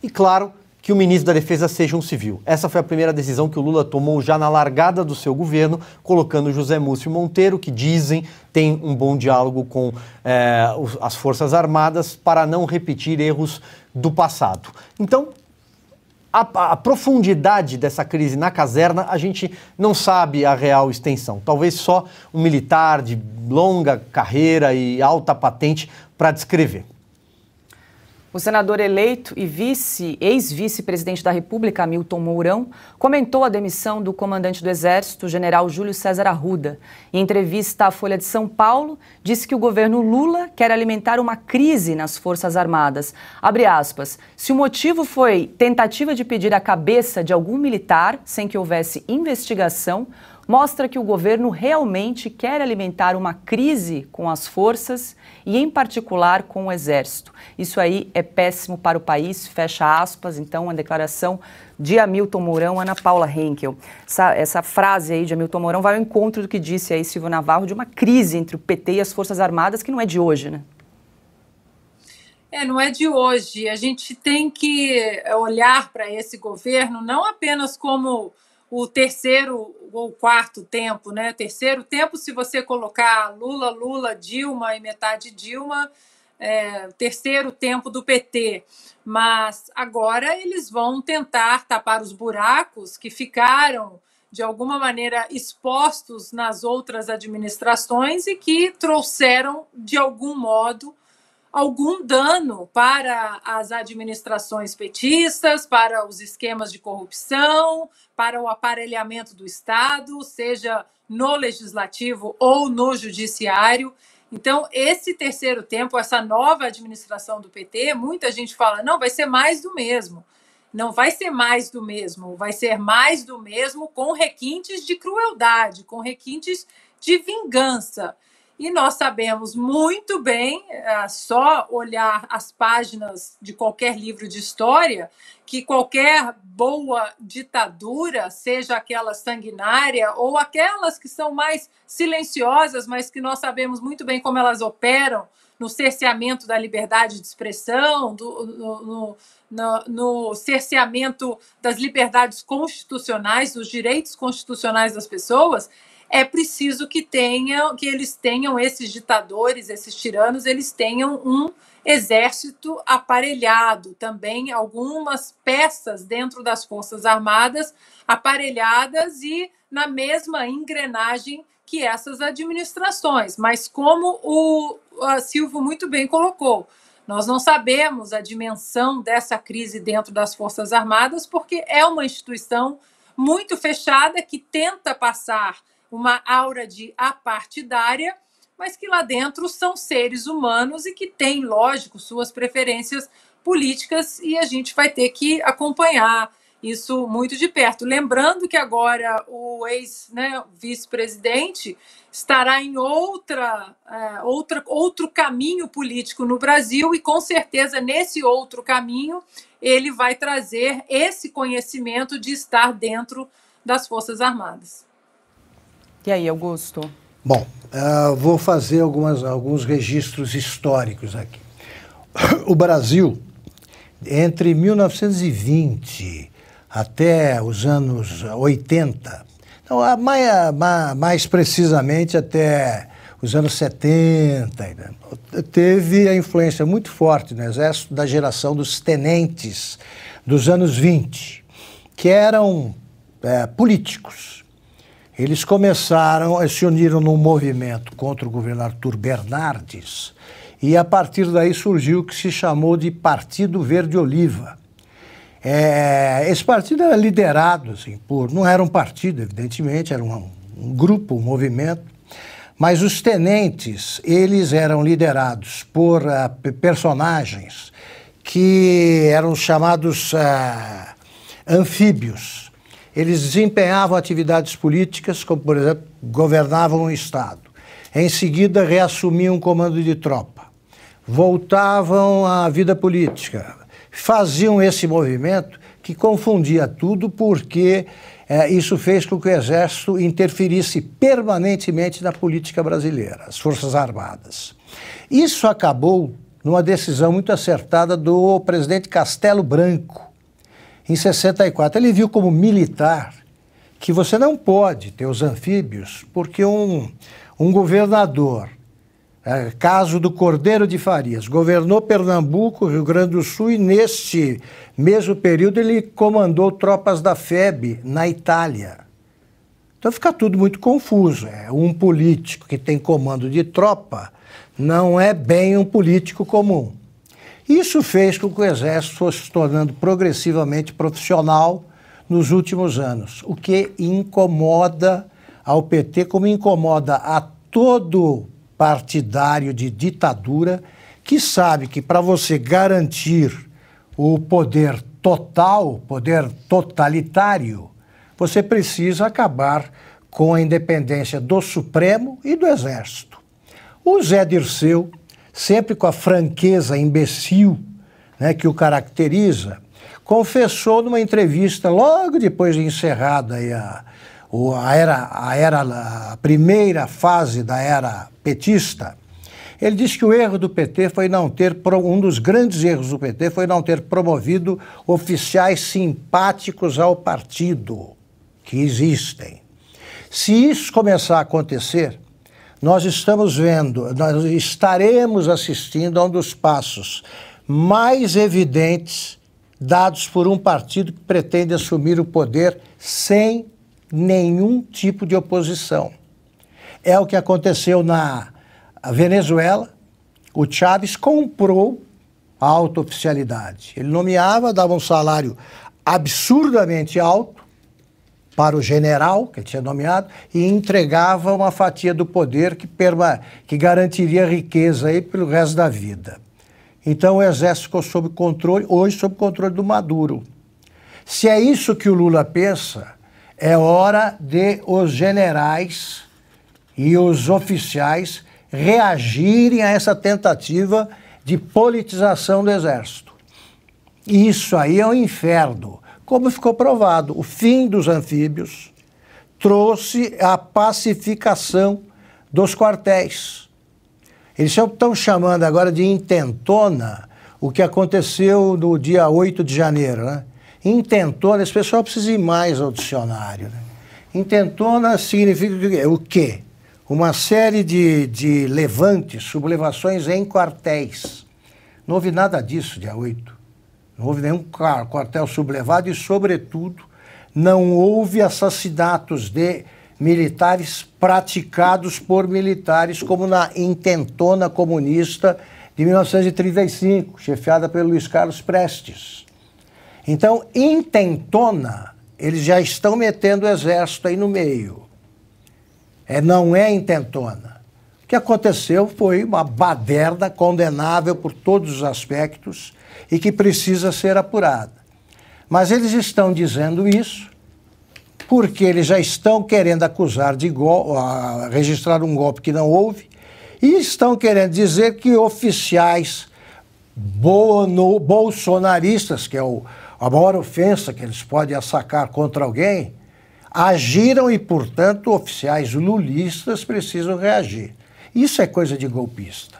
E claro, que o ministro da Defesa seja um civil. Essa foi a primeira decisão que o Lula tomou já na largada do seu governo, colocando José Múcio Monteiro, que dizem tem um bom diálogo com as Forças Armadas para não repetir erros do passado. Então, a profundidade dessa crise na caserna, a gente não sabe a real extensão. Talvez só um militar de longa carreira e alta patente para descrever. O senador eleito e ex-vice-presidente da República, Hamilton Mourão, comentou a demissão do comandante do Exército, general Júlio César Arruda. Em entrevista à Folha de São Paulo, disse que o governo Lula quer alimentar uma crise nas Forças Armadas. Abre aspas, se o motivo foi tentativa de pedir a cabeça de algum militar sem que houvesse investigação, mostra que o governo realmente quer alimentar uma crise com as forças e, em particular, com o Exército. Isso aí é péssimo para o país, fecha aspas. Então, a declaração de Hamilton Mourão, Ana Paula Henkel. Essa frase aí de Hamilton Mourão vai ao encontro do que disse aí Silvio Navarro de uma crise entre o PT e as Forças Armadas, que não é de hoje, né? Não é de hoje. A gente tem que olhar para esse governo não apenas como o terceiro ou quarto tempo, né? Terceiro tempo, se você colocar Lula, Dilma e metade Dilma, terceiro tempo do PT. Mas agora eles vão tentar tapar os buracos que ficaram de alguma maneira, expostos nas outras administrações e que trouxeram, de algum modo, algum dano para as administrações petistas, para os esquemas de corrupção, para o aparelhamento do Estado, seja no legislativo ou no judiciário. Então, esse terceiro tempo, essa nova administração do PT, muita gente fala, não, vai ser mais do mesmo. Não vai ser mais do mesmo, vai ser mais do mesmo com requintes de crueldade, com requintes de vingança. E nós sabemos muito bem, só olhar as páginas de qualquer livro de história, que qualquer boa ditadura, seja aquela sanguinária ou aquelas que são mais silenciosas, mas que nós sabemos muito bem como elas operam no cerceamento da liberdade de expressão, no cerceamento das liberdades constitucionais, dos direitos constitucionais das pessoas, é preciso que eles tenham, esses ditadores, esses tiranos, eles tenham um exército aparelhado, também algumas peças dentro das Forças Armadas aparelhadas e na mesma engrenagem que essas administrações. Mas como o Silvio muito bem colocou, nós não sabemos a dimensão dessa crise dentro das Forças Armadas, porque é uma instituição muito fechada que tenta passar uma aura de apartidária, mas que lá dentro são seres humanos e que têm, lógico, suas preferências políticas, e a gente vai ter que acompanhar isso muito de perto. Lembrando que agora o ex-vice-presidente estará em outro caminho político no Brasil, e com certeza nesse outro caminho ele vai trazer esse conhecimento de estar dentro das Forças Armadas. E aí, Augusto? Bom, vou fazer alguns registros históricos aqui. O Brasil, entre 1920 até os anos 80, então, mais precisamente até os anos 70, teve a influência muito forte no Exército da geração dos tenentes dos anos 20, que eram políticos. Eles se uniram num movimento contra o governo Arthur Bernardes, e a partir daí surgiu o que se chamou de Partido Verde Oliva. Esse partido era liderado, assim, não era um partido, evidentemente, era um grupo, um movimento, mas os tenentes, eles eram liderados por personagens que eram chamados anfíbios. Eles desempenhavam atividades políticas, como, por exemplo, governavam um Estado. Em seguida, reassumiam um comando de tropa. Voltavam à vida política. Faziam esse movimento que confundia tudo, porque isso fez com que o Exército interferisse permanentemente na política brasileira, as Forças Armadas. Isso acabou numa decisão muito acertada do presidente Castelo Branco, em 64, ele viu como militar que você não pode ter os anfíbios, porque um governador, caso do Cordeiro de Farias, governou Pernambuco, Rio Grande do Sul, e neste mesmo período ele comandou tropas da FEB na Itália. Então fica tudo muito confuso. Um político que tem comando de tropa não é bem um político comum. Isso fez com que o Exército fosse se tornando progressivamente profissional nos últimos anos, o que incomoda ao PT, como incomoda a todo partidário de ditadura que sabe que para você garantir o poder total, poder totalitário, você precisa acabar com a independência do Supremo e do Exército. O Zé Dirceu, sempre com a franqueza imbecil, né, que o caracteriza, confessou numa entrevista, logo depois de encerrada aí a primeira fase da era petista, ele disse que o erro do PT foi um dos grandes erros do PT foi não ter promovido oficiais simpáticos ao partido, que existem. Se isso começar a acontecer, nós estaremos assistindo a um dos passos mais evidentes dados por um partido que pretende assumir o poder sem nenhum tipo de oposição. É o que aconteceu na Venezuela. O Chávez comprou a alta oficialidade. Ele nomeava, dava um salário absurdamente alto para o general que ele tinha nomeado e entregava uma fatia do poder que garantiria riqueza aí pelo resto da vida. Então o exército ficou sob controle, hoje sob controle do Maduro. Se é isso que o Lula pensa, é hora de os generais e os oficiais reagirem a essa tentativa de politização do exército. Isso aí é um inferno. Como ficou provado, o fim dos anfíbios trouxe a pacificação dos quartéis. Eles estão chamando agora de intentona o que aconteceu no dia 8 de janeiro, né? Intentona, esse pessoal precisa ir mais ao dicionário, né? Intentona significa o quê? Uma série de levantes, sublevações em quartéis. Não houve nada disso dia 8. Não houve nenhum quartel sublevado e, sobretudo, não houve assassinatos de militares praticados por militares, como na intentona comunista de 1935, chefiada pelo Luiz Carlos Prestes. Então, intentona, eles já estão metendo o exército aí no meio. Não é intentona. O que aconteceu foi uma baderna condenável por todos os aspectos e que precisa ser apurada. Mas eles estão dizendo isso porque eles já estão querendo acusar de registrar um golpe que não houve e estão querendo dizer que oficiais bolsonaristas, que é a maior ofensa que eles podem assacar contra alguém, agiram e, portanto, oficiais lulistas precisam reagir. Isso é coisa de golpista.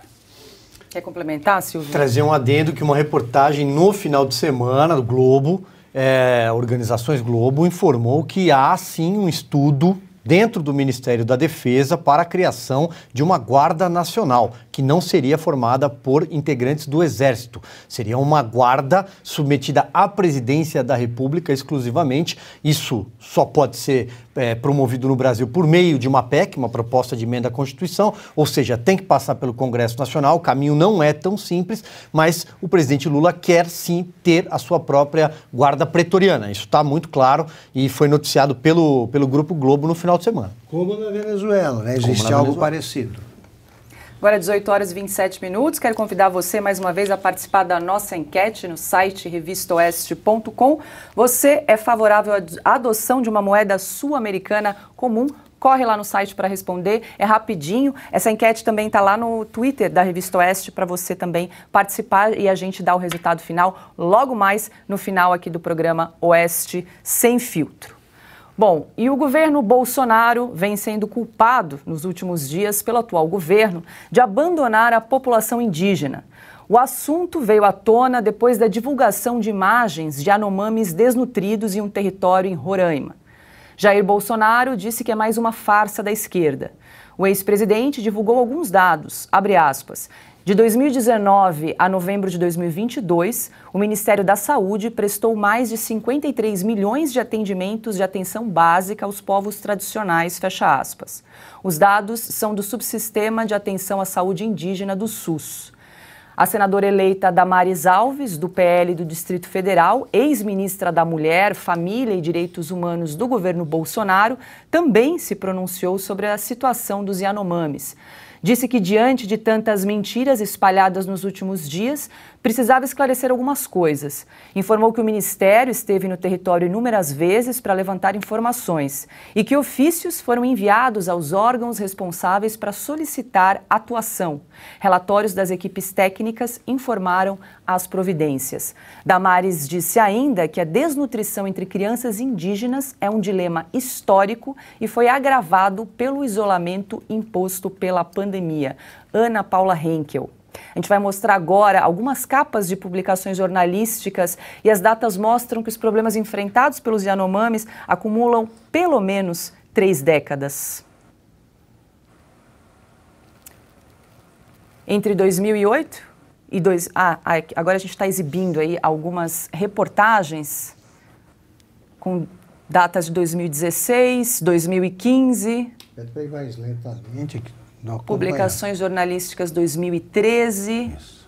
Quer complementar, Silvio? Trazer um adendo que uma reportagem no final de semana do Globo, Organizações Globo, informou que há sim um estudo dentro do Ministério da Defesa para a criação de uma Guarda Nacional, que não seria formada por integrantes do Exército. Seria uma guarda submetida à Presidência da República exclusivamente. Isso só pode ser promovido no Brasil por meio de uma PEC, uma proposta de emenda à Constituição, ou seja, tem que passar pelo Congresso Nacional. O caminho não é tão simples, mas o presidente Lula quer sim ter a sua própria Guarda Pretoriana. Isso está muito claro e foi noticiado pelo Grupo Globo no final de semana. Como na Venezuela, né? Existe algo parecido. Agora, 18 horas e 27 minutos. Quero convidar você mais uma vez a participar da nossa enquete no site revistaoeste.com. Você é favorável à adoção de uma moeda sul-americana comum? Corre lá no site para responder, é rapidinho. Essa enquete também está lá no Twitter da Revista Oeste para você também participar e a gente dá o resultado final logo mais no final aqui do programa Oeste Sem Filtro. Bom, e o governo Bolsonaro vem sendo culpado nos últimos dias pelo atual governo de abandonar a população indígena. O assunto veio à tona depois da divulgação de imagens de Yanomamis desnutridos em um território em Roraima. Jair Bolsonaro disse que é mais uma farsa da esquerda. O ex-presidente divulgou alguns dados, abre aspas. De 2019 a novembro de 2022, o Ministério da Saúde prestou mais de 53 milhões de atendimentos de atenção básica aos povos tradicionais, fecha aspas. Os dados são do Subsistema de Atenção à Saúde Indígena do SUS. A senadora eleita Damares Alves, do PL do Distrito Federal, ex-ministra da Mulher, Família e Direitos Humanos do governo Bolsonaro, também se pronunciou sobre a situação dos Yanomamis. Disse que, diante de tantas mentiras espalhadas nos últimos dias, precisava esclarecer algumas coisas. Informou que o Ministério esteve no território inúmeras vezes para levantar informações e que ofícios foram enviados aos órgãos responsáveis para solicitar atuação. Relatórios das equipes técnicas informaram as providências. Damares disse ainda que a desnutrição entre crianças indígenas é um dilema histórico e foi agravado pelo isolamento imposto pela pandemia. Ana Paula Henkel. A gente vai mostrar agora algumas capas de publicações jornalísticas e as datas mostram que os problemas enfrentados pelos Yanomamis acumulam pelo menos 3 décadas. Entre 2008 e agora a gente está exibindo aí algumas reportagens com datas de 2016, 2015. Ele vai lentamente. Publicações jornalísticas 2013. Isso.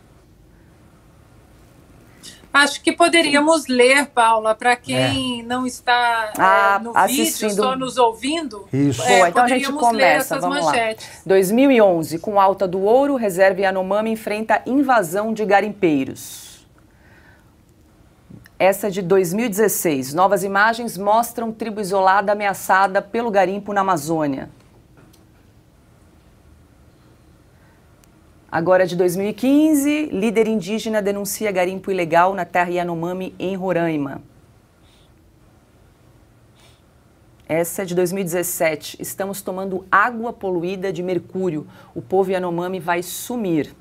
Acho que poderíamos ler, Paula, para quem não está no assistindo, vídeo, só nos ouvindo. Isso. Bom, então a gente começa, vamos manchetes. Lá. 2011, com alta do ouro, reserva Yanomami enfrenta invasão de garimpeiros. Essa de 2016. Novas imagens mostram tribo isolada ameaçada pelo garimpo na Amazônia. Agora de 2015, líder indígena denuncia garimpo ilegal na terra Yanomami, em Roraima. Essa é de 2017. Estamos tomando água poluída de mercúrio. O povo Yanomami vai sumir.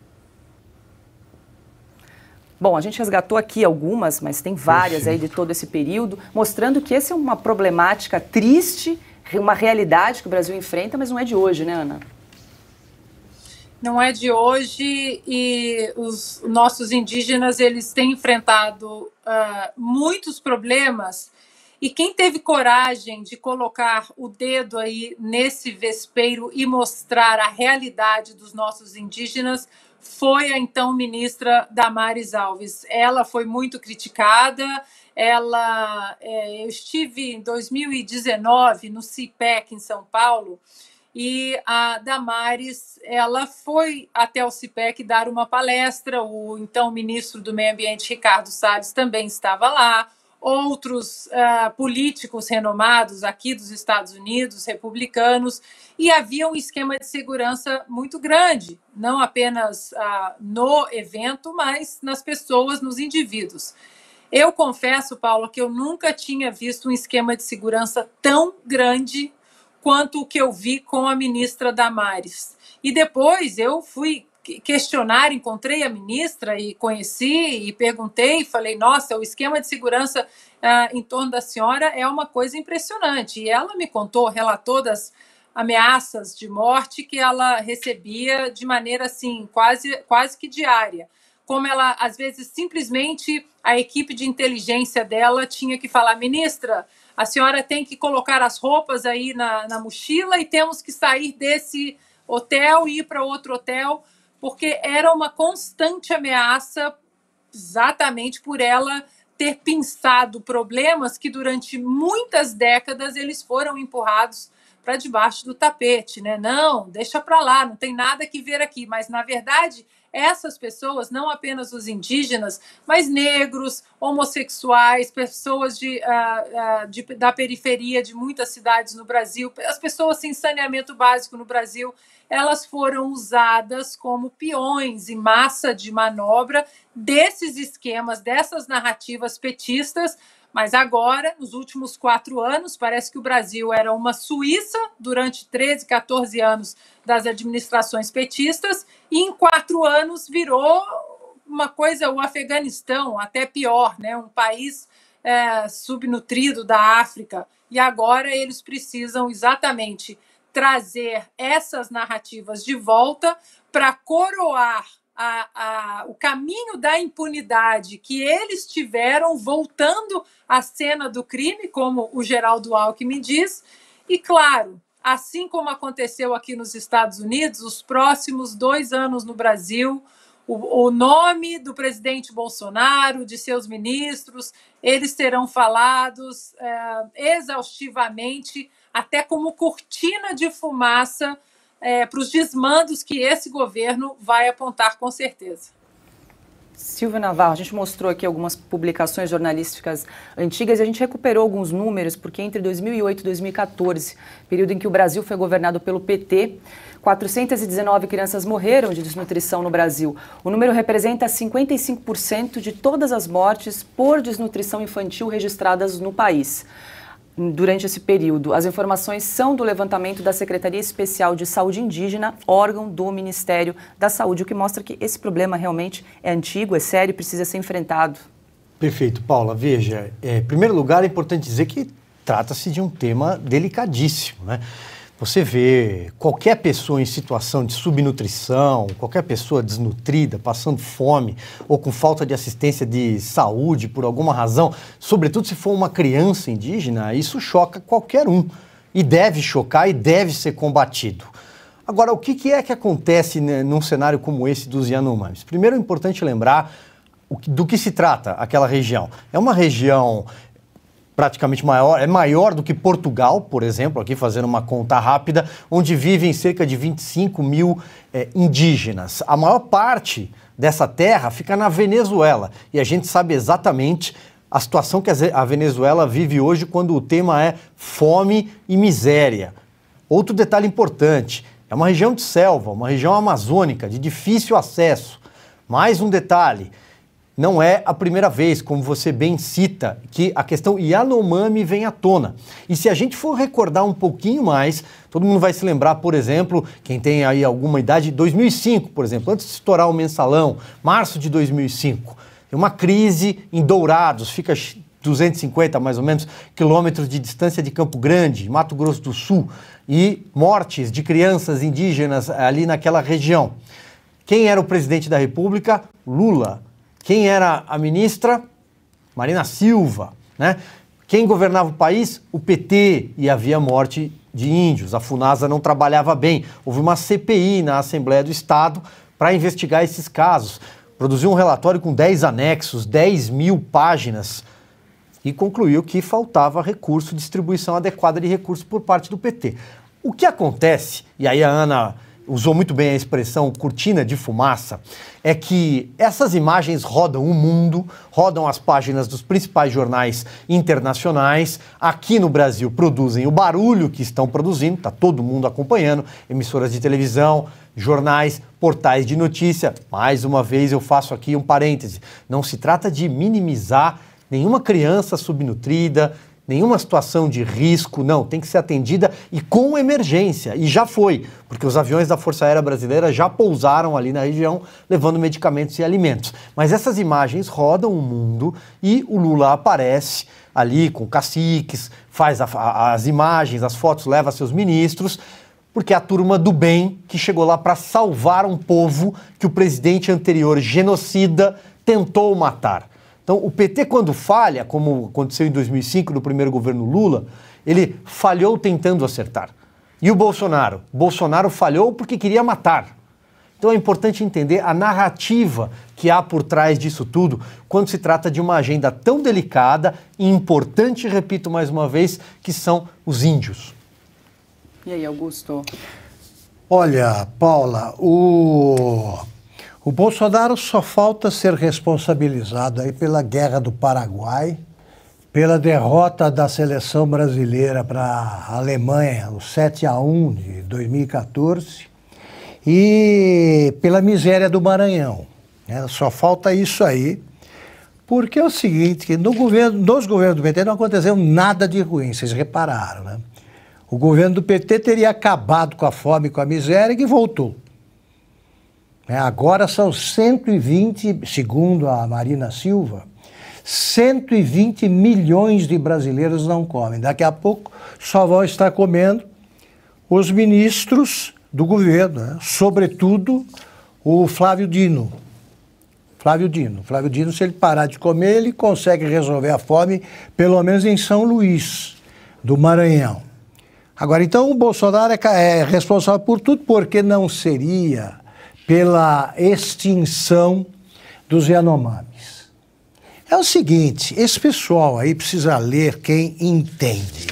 Bom, a gente resgatou aqui algumas, mas tem várias aí de todo esse período, mostrando que essa é uma problemática triste, uma realidade que o Brasil enfrenta, mas não é de hoje, né, Ana? Não é de hoje, e os nossos indígenas eles têm enfrentado muitos problemas, e quem teve coragem de colocar o dedo aí nesse vespeiro e mostrar a realidade dos nossos indígenas foi a então ministra Damares Alves. Ela foi muito criticada. Eu estive em 2019 no CIPEC em São Paulo, e a Damares, ela foi até o CIPEC dar uma palestra. O então ministro do Meio Ambiente, Ricardo Salles, também estava lá. Outros políticos renomados aqui dos Estados Unidos, republicanos, e havia um esquema de segurança muito grande, não apenas no evento, mas nas pessoas, nos indivíduos. Eu confesso, Paulo, que eu nunca tinha visto um esquema de segurança tão grande quanto o que eu vi com a ministra Damares. E depois eu fui questionar, encontrei a ministra e conheci e perguntei, falei, nossa, o esquema de segurança em torno da senhora é uma coisa impressionante. E ela me contou, relatou das ameaças de morte que ela recebia de maneira assim, quase que diária. Como ela, às vezes, simplesmente a equipe de inteligência dela tinha que falar, ministra, a senhora tem que colocar as roupas aí na mochila e temos que sair desse hotel e ir para outro hotel, porque era uma constante ameaça, exatamente por ela ter pensado problemas que durante muitas décadas eles foram empurrados para debaixo do tapete, né? Não, deixa para lá, não tem nada que ver aqui. Mas, na verdade, essas pessoas, não apenas os indígenas, mas negros, homossexuais, pessoas da periferia de muitas cidades no Brasil, as pessoas sem saneamento básico no Brasil, elas foram usadas como peões em massa de manobra desses esquemas, dessas narrativas petistas. Mas agora, nos últimos 4 anos, parece que o Brasil era uma Suíça durante 13, 14 anos das administrações petistas, e em 4 anos virou uma coisa, o Afeganistão, até pior, né? Um país subnutrido da África. E agora eles precisam exatamente trazer essas narrativas de volta para coroar o caminho da impunidade que eles tiveram voltando à cena do crime, como o Geraldo Alckmin diz. E, claro, assim como aconteceu aqui nos Estados Unidos, os próximos 2 anos no Brasil, o nome do presidente Bolsonaro, de seus ministros, eles serão falados exaustivamente, até como cortina de fumaça para os desmandos que esse governo vai apontar com certeza. Silvia Navarro, a gente mostrou aqui algumas publicações jornalísticas antigas e a gente recuperou alguns números, porque entre 2008 e 2014, período em que o Brasil foi governado pelo PT, 419 crianças morreram de desnutrição no Brasil. O número representa 55% de todas as mortes por desnutrição infantil registradas no país. Durante esse período, as informações são do levantamento da Secretaria Especial de Saúde Indígena, órgão do Ministério da Saúde, o que mostra que esse problema realmente é antigo, é sério e precisa ser enfrentado. Perfeito, Paula. Veja, em primeiro lugar, é importante dizer que trata-se de um tema delicadíssimo, né? você vê qualquer pessoa em situação de subnutrição, qualquer pessoa desnutrida, passando fome ou com falta de assistência de saúde por alguma razão, sobretudo se for uma criança indígena, isso choca qualquer um. E deve chocar e deve ser combatido. Agora, o que é que acontece num cenário como esse dos Yanomamis? Primeiro é importante lembrar do que se trata aquela região. É uma região praticamente maior, é maior do que Portugal, por exemplo, aqui fazendo uma conta rápida, onde vivem cerca de 25 mil indígenas. A maior parte dessa terra fica na Venezuela e a gente sabe exatamente a situação que a Venezuela vive hoje quando o tema é fome e miséria. Outro detalhe importante, é uma região de selva, uma região amazônica, de difícil acesso. Mais um detalhe, não é a primeira vez, como você bem cita, que a questão Yanomami vem à tona. E se a gente for recordar um pouquinho mais, todo mundo vai se lembrar, por exemplo, quem tem aí alguma idade, 2005, por exemplo, antes de estourar o mensalão, março de 2005, tem uma crise em Dourados, fica 250 mais ou menos quilômetros de distância de Campo Grande, Mato Grosso do Sul, e mortes de crianças indígenas ali naquela região. Quem era o presidente da República? Lula. Quem era a ministra? Marina Silva, né? Quem governava o país? O PT, e havia morte de índios. A FUNASA não trabalhava bem. Houve uma CPI na Assembleia do Estado para investigar esses casos. Produziu um relatório com 10 anexos, 10 mil páginas e concluiu que faltava recurso, distribuição adequada de recursos por parte do PT. O que acontece, e aí a Ana usou muito bem a expressão cortina de fumaça, é que essas imagens rodam o mundo, rodam as páginas dos principais jornais internacionais, aqui no Brasil produzem o barulho que estão produzindo, está todo mundo acompanhando, emissoras de televisão, jornais, portais de notícia. Mais uma vez eu faço aqui um parêntese, não se trata de minimizar nenhuma criança subnutrida, nenhuma situação de risco, não, tem que ser atendida e com emergência, e já foi, porque os aviões da Força Aérea Brasileira já pousaram ali na região, levando medicamentos e alimentos. Mas essas imagens rodam o mundo e o Lula aparece ali com caciques, faz as imagens, as fotos, leva seus ministros, porque é a turma do bem que chegou lá para salvar um povo que o presidente anterior, genocida, tentou matar. Então, o PT, quando falha, como aconteceu em 2005, no primeiro governo Lula, ele falhou tentando acertar. E o Bolsonaro? Bolsonaro falhou porque queria matar. Então, é importante entender a narrativa que há por trás disso tudo, quando se trata de uma agenda tão delicada e importante, repito mais uma vez, que são os índios. E aí, Augusto? Olha, Paula, o Bolsonaro só falta ser responsabilizado aí pela guerra do Paraguai, pela derrota da seleção brasileira para a Alemanha, o 7-1 de 2014, e pela miséria do Maranhão. Só falta isso aí, porque é o seguinte, que nos governos do PT não aconteceu nada de ruim, vocês repararam, né? O governo do PT teria acabado com a fome e com a miséria e voltou. Agora são 120, segundo a Marina Silva, 120 milhões de brasileiros não comem. Daqui a pouco só vão estar comendo os ministros do governo, né? Sobretudo o Flávio Dino. Flávio Dino, se ele parar de comer, ele consegue resolver a fome, pelo menos em São Luís, do Maranhão. Agora, então, o Bolsonaro é responsável por tudo, porque não seria pela extinção dos Yanomamis. É o seguinte, esse pessoal aí precisa ler quem entende.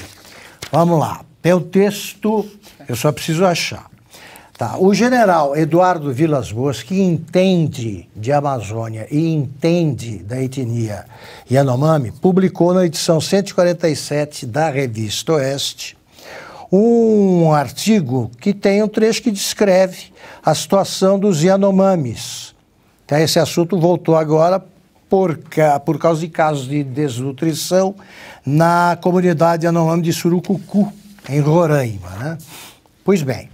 Vamos lá, tem o texto, eu só preciso achar. Tá. O general Eduardo Vilas Boas, que entende de Amazônia e entende da etnia Yanomami, publicou na edição 147 da Revista Oeste um artigo que tem um trecho que descreve a situação dos Yanomamis. Então, esse assunto voltou agora por causa de casos de desnutrição na comunidade Yanomami de Surucucu, em Roraima, né? Pois bem,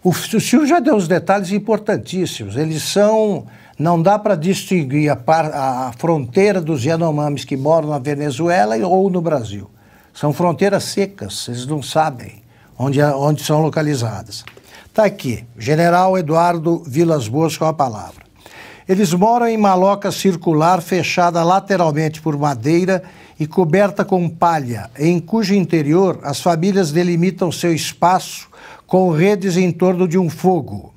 o senhor já deu os detalhes importantíssimos. Eles são... Não dá para distinguir a fronteira dos Yanomamis que moram na Venezuela ou no Brasil. São fronteiras secas, eles não sabem onde são localizadas. Está aqui, General Eduardo Vilas Boas com a palavra. Eles moram em maloca circular fechada lateralmente por madeira e coberta com palha, em cujo interior as famílias delimitam seu espaço com redes em torno de um fogo.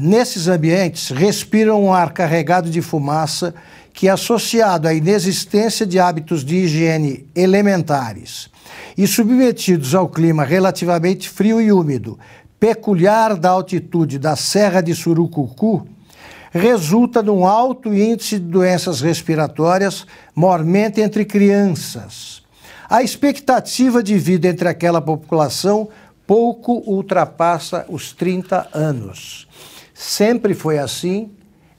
Nesses ambientes, respiram um ar carregado de fumaça que, associado à inexistência de hábitos de higiene elementares e submetidos ao clima relativamente frio e úmido, peculiar da altitude da Serra de Surucucu, resulta num alto índice de doenças respiratórias, mormente entre crianças. A expectativa de vida entre aquela população pouco ultrapassa os 30 anos. Sempre foi assim,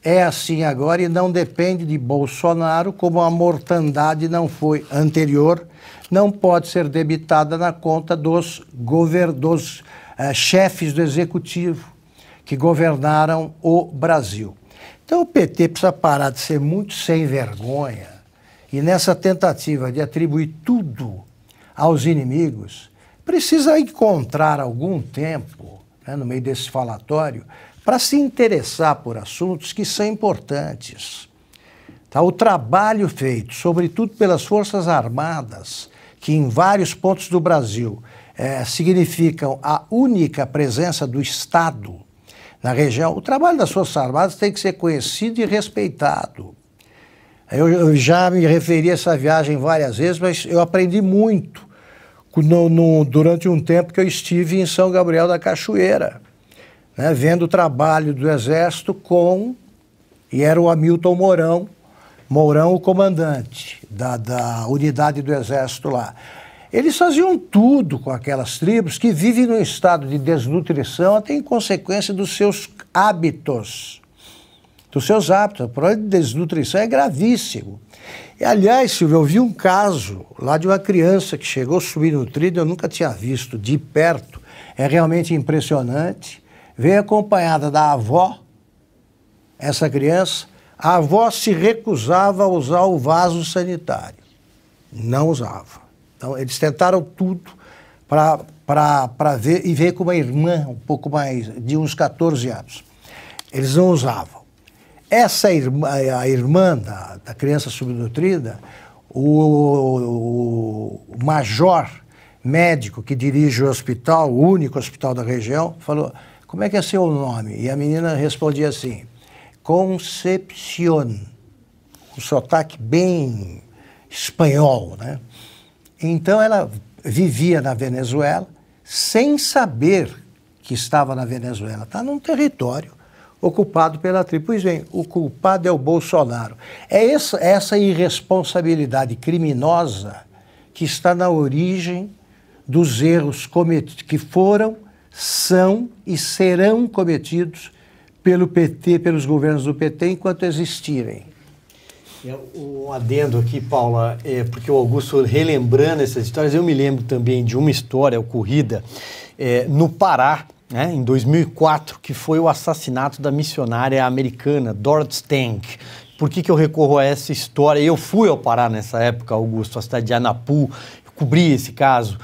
é assim agora e não depende de Bolsonaro, como a mortandade não foi anterior, não pode ser debitada na conta dos chefes do executivo que governaram o Brasil. Então o PT precisa parar de ser muito sem vergonha e nessa tentativa de atribuir tudo aos inimigos, precisa encontrar algum tempo, né, no meio desse falatório, para se interessar por assuntos que são importantes. Tá? O trabalho feito, sobretudo pelas Forças Armadas, que em vários pontos do Brasil significam a única presença do Estado na região, o trabalho das Forças Armadas tem que ser conhecido e respeitado. Eu já me referi a essa viagem várias vezes, mas eu aprendi muito durante um tempo que eu estive em São Gabriel da Cachoeira, né, vendo o trabalho do Exército e era o Hamilton Mourão o comandante da unidade do Exército lá. Eles faziam tudo com aquelas tribos que vivem num estado de desnutrição até em consequência dos seus hábitos. O problema de desnutrição é gravíssimo. E, aliás, Silvio, eu vi um caso lá de uma criança que chegou subnutrida, eu nunca tinha visto de perto, é realmente impressionante. Veio acompanhada da avó, essa criança, a avó se recusava a usar o vaso sanitário, não usava. Então, eles tentaram tudo para ver, e veio com uma irmã um pouco mais, de uns 14 anos. Eles não usavam. A irmã da criança subnutrida, o major médico que dirige o hospital, o único hospital da região, falou, como é que é seu nome? E a menina respondia assim, Concepción, um sotaque bem espanhol, né? Então ela vivia na Venezuela sem saber que estava na Venezuela. Está num território ocupado pela tribo. Pois bem, o culpado é o Bolsonaro. É essa irresponsabilidade criminosa que está na origem dos erros que foram, são e serão cometidos pelo PT, pelos governos do PT, enquanto existirem. Um adendo aqui, Paula, porque o Augusto relembrando essas histórias, eu me lembro também de uma história ocorrida no Pará, né, em 2004, que foi o assassinato da missionária americana Dorothy Stang. Por que eu recorro a essa história? Eu fui ao Pará nessa época, Augusto, a cidade de Anapu, cobri esse caso,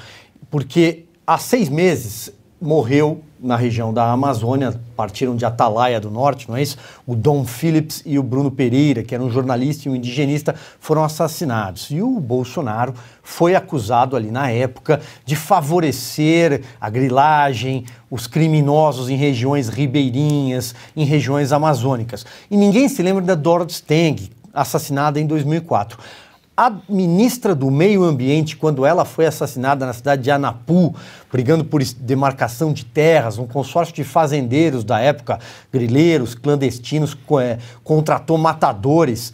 porque há 6 meses morreu na região da Amazônia, partiram de Atalaia do Norte, não é isso? O Dom Phillips e o Bruno Pereira, que era um jornalista e um indigenista, foram assassinados. E o Bolsonaro foi acusado ali na época de favorecer a grilagem, os criminosos em regiões ribeirinhas, em regiões amazônicas. E ninguém se lembra da Dorothy Stang, assassinada em 2004. A ministra do Meio Ambiente, quando ela foi assassinada na cidade de Anapu, brigando por demarcação de terras, um consórcio de fazendeiros da época, grileiros, clandestinos, contratou matadores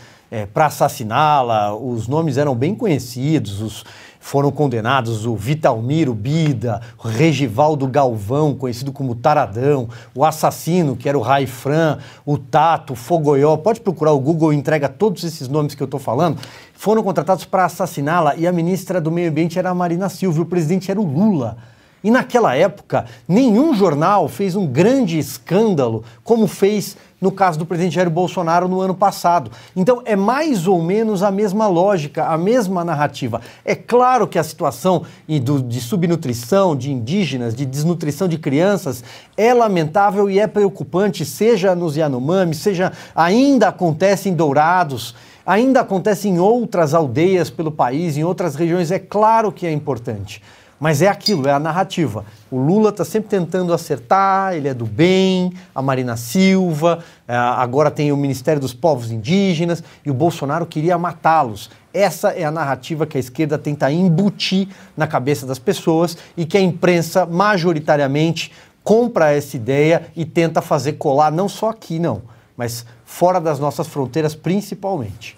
para assassiná-la. Os nomes eram bem conhecidos, foram condenados o Vitalmiro Bida, o Regivaldo Galvão, conhecido como Taradão, o assassino, que era o Raifran, o Tato, o Fogoió. Pode procurar, o Google entrega todos esses nomes que eu estou falando. Foram contratados para assassiná-la e a ministra do Meio Ambiente era a Marina Silva, o presidente era o Lula. E naquela época, nenhum jornal fez um grande escândalo como fez no caso do presidente Jair Bolsonaro no ano passado. Então é mais ou menos a mesma lógica, a mesma narrativa. É claro que a situação de subnutrição de indígenas, de desnutrição de crianças é lamentável e é preocupante, seja nos Yanomami, seja ainda acontece em Dourados, ainda acontece em outras aldeias pelo país, em outras regiões, é claro que é importante. Mas é aquilo, é a narrativa. O Lula está sempre tentando acertar, ele é do bem, a Marina Silva, agora tem o Ministério dos Povos Indígenas, e o Bolsonaro queria matá-los. Essa é a narrativa que a esquerda tenta embutir na cabeça das pessoas e que a imprensa, majoritariamente, compra essa ideia e tenta fazer colar, não só aqui, não, mas fora das nossas fronteiras, principalmente.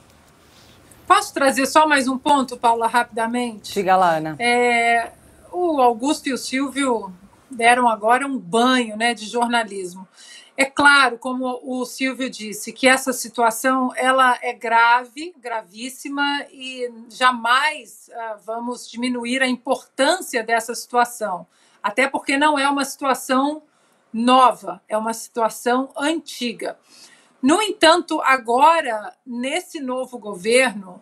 Posso trazer só mais um ponto, Paula, rapidamente? Diga lá, Ana. O Augusto e o Silvio deram agora um banho, né, de jornalismo. É claro, como o Silvio disse, que essa situação ela é grave, gravíssima, e jamais vamos diminuir a importância dessa situação. Até porque não é uma situação nova, é uma situação antiga. No entanto, agora, nesse novo governo,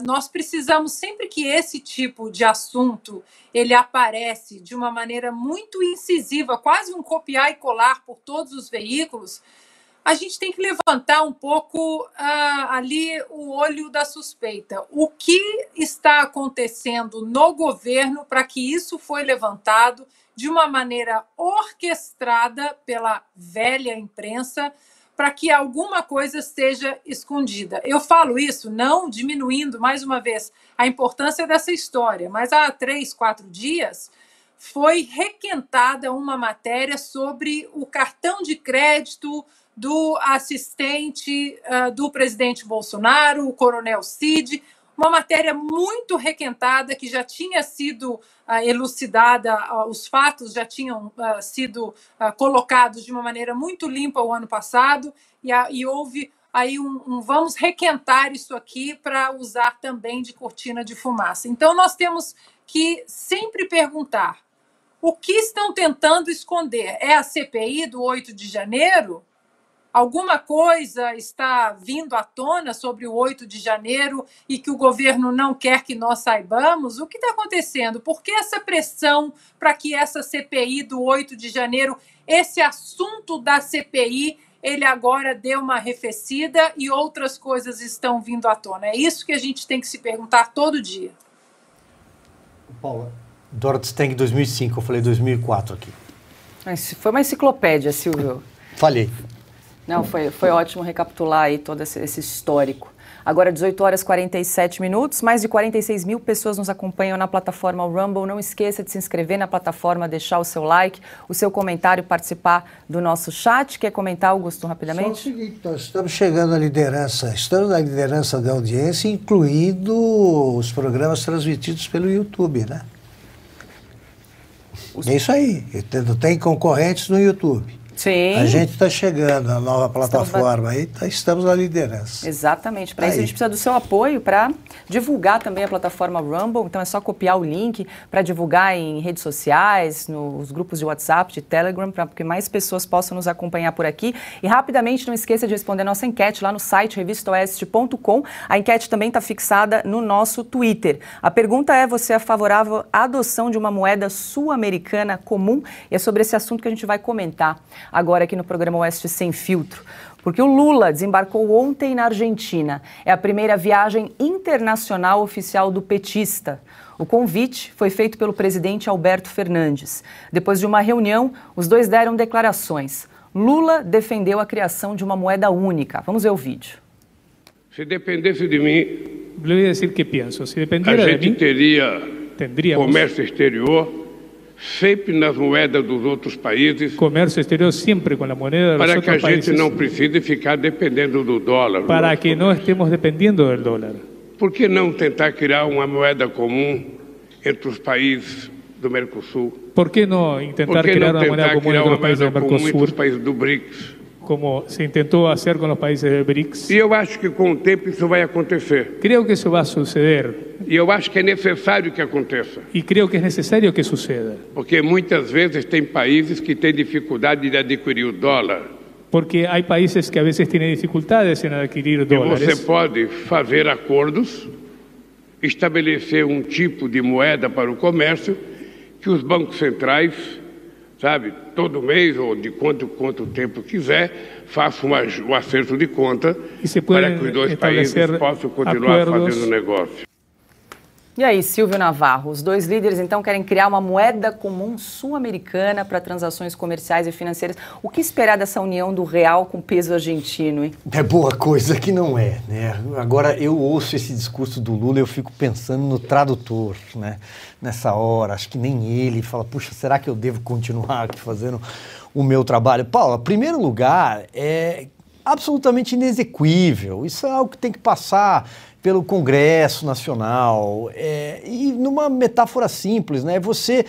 nós precisamos, sempre que esse tipo de assunto ele aparece de uma maneira muito incisiva, quase um copiar e colar por todos os veículos, a gente tem que levantar um pouco ali o olho da suspeita. O que está acontecendo no governo para que isso foi levantado de uma maneira orquestrada pela velha imprensa, para que alguma coisa esteja escondida. Eu falo isso não diminuindo, mais uma vez, a importância dessa história, mas há 3, 4 dias foi requentada uma matéria sobre o cartão de crédito do assistente do presidente Bolsonaro, o Coronel Cid, uma matéria muito requentada que já tinha sido elucidada, os fatos já tinham sido colocados de uma maneira muito limpa o ano passado, e houve aí vamos requentar isso aqui para usar também de cortina de fumaça. Então nós temos que sempre perguntar, o que estão tentando esconder? É a CPI do 8 de janeiro? Alguma coisa está vindo à tona sobre o 8 de janeiro e que o governo não quer que nós saibamos? O que está acontecendo? Por que essa pressão para que essa CPI do 8 de janeiro, esse assunto da CPI, ele agora dê uma arrefecida e outras coisas estão vindo à tona? É isso que a gente tem que se perguntar todo dia. Paula, Dorothy Stang 2005, eu falei 2004 aqui. Mas foi uma enciclopédia, Silvio. Falei. Não, foi ótimo recapitular aí todo esse histórico. Agora, 18h47, mais de 46 mil pessoas nos acompanham na plataforma Rumble. Não esqueça de se inscrever na plataforma, deixar o seu like, o seu comentário, participar do nosso chat. Quer comentar, Augusto, rapidamente? Só o seguinte, nós estamos chegando à liderança, estamos na liderança da audiência, incluindo os programas transmitidos pelo YouTube, né? É isso aí, tem concorrentes no YouTube. Sim. A gente está chegando na nova plataforma, estamos na liderança. Exatamente. Para isso a gente precisa do seu apoio para divulgar também a plataforma Rumble. Então é só copiar o link para divulgar em redes sociais, nos grupos de WhatsApp, de Telegram, para que mais pessoas possam nos acompanhar por aqui. E rapidamente, não esqueça de responder a nossa enquete lá no site revistaoeste.com. A enquete também está fixada no nosso Twitter. A pergunta é: você é favorável à adoção de uma moeda sul-americana comum? E é sobre esse assunto que a gente vai comentar agora aqui no programa Oeste Sem Filtro, porque o Lula desembarcou ontem na Argentina. É a primeira viagem internacional oficial do petista. O convite foi feito pelo presidente Alberto Fernandes. Depois de uma reunião, os dois deram declarações. Lula defendeu a criação de uma moeda única. Vamos ver o vídeo. Se dependesse de mim, le voy a decir qué pienso. Si a dependiera de gente mí, teria comércio exterior sempre nas moedas dos outros países, comercio exterior siempre con la moneda de los para otros que a gente países, não precise ficar dependendo do dólar. para que no estemos dependiendo del dólar. Por que não tentar criar uma moeda comum entre os países do Mercosul? ¿Por qué no intentar crear una moneda común entre los países del entre os Mercosur, países do BRICS? como se intentó hacer con los países del BRICS? E eu acho que com o tempo isso vai acontecer. Creo que eso va a suceder. E eu acho que é necessário que aconteça. Y creo que es necesario que suceda. Porque muitas vezes tem países que têm dificuldade de adquirir o dólar. Porque há países que a vezes têm dificuldades em adquirir dólares. Você pode fazer acordos, estabelecer um tipo de moeda para o comércio que os bancos centrais, sabe, todo mês ou de quanto tempo quiser, façam um acerto de conta para que os dois países possam continuar fazendo negócio. E aí, Silvio Navarro, os dois líderes então querem criar uma moeda comum sul-americana para transações comerciais e financeiras. O que esperar dessa união do real com peso argentino, hein? É boa coisa que não é, né? Agora, eu ouço esse discurso do Lula e eu fico pensando no tradutor, né? Nessa hora, acho que nem ele fala, puxa, será que eu devo continuar aqui fazendo o meu trabalho? Paulo, em primeiro lugar, é absolutamente inexequível. Isso é algo que tem que passar pelo Congresso Nacional, e numa metáfora simples, né? Você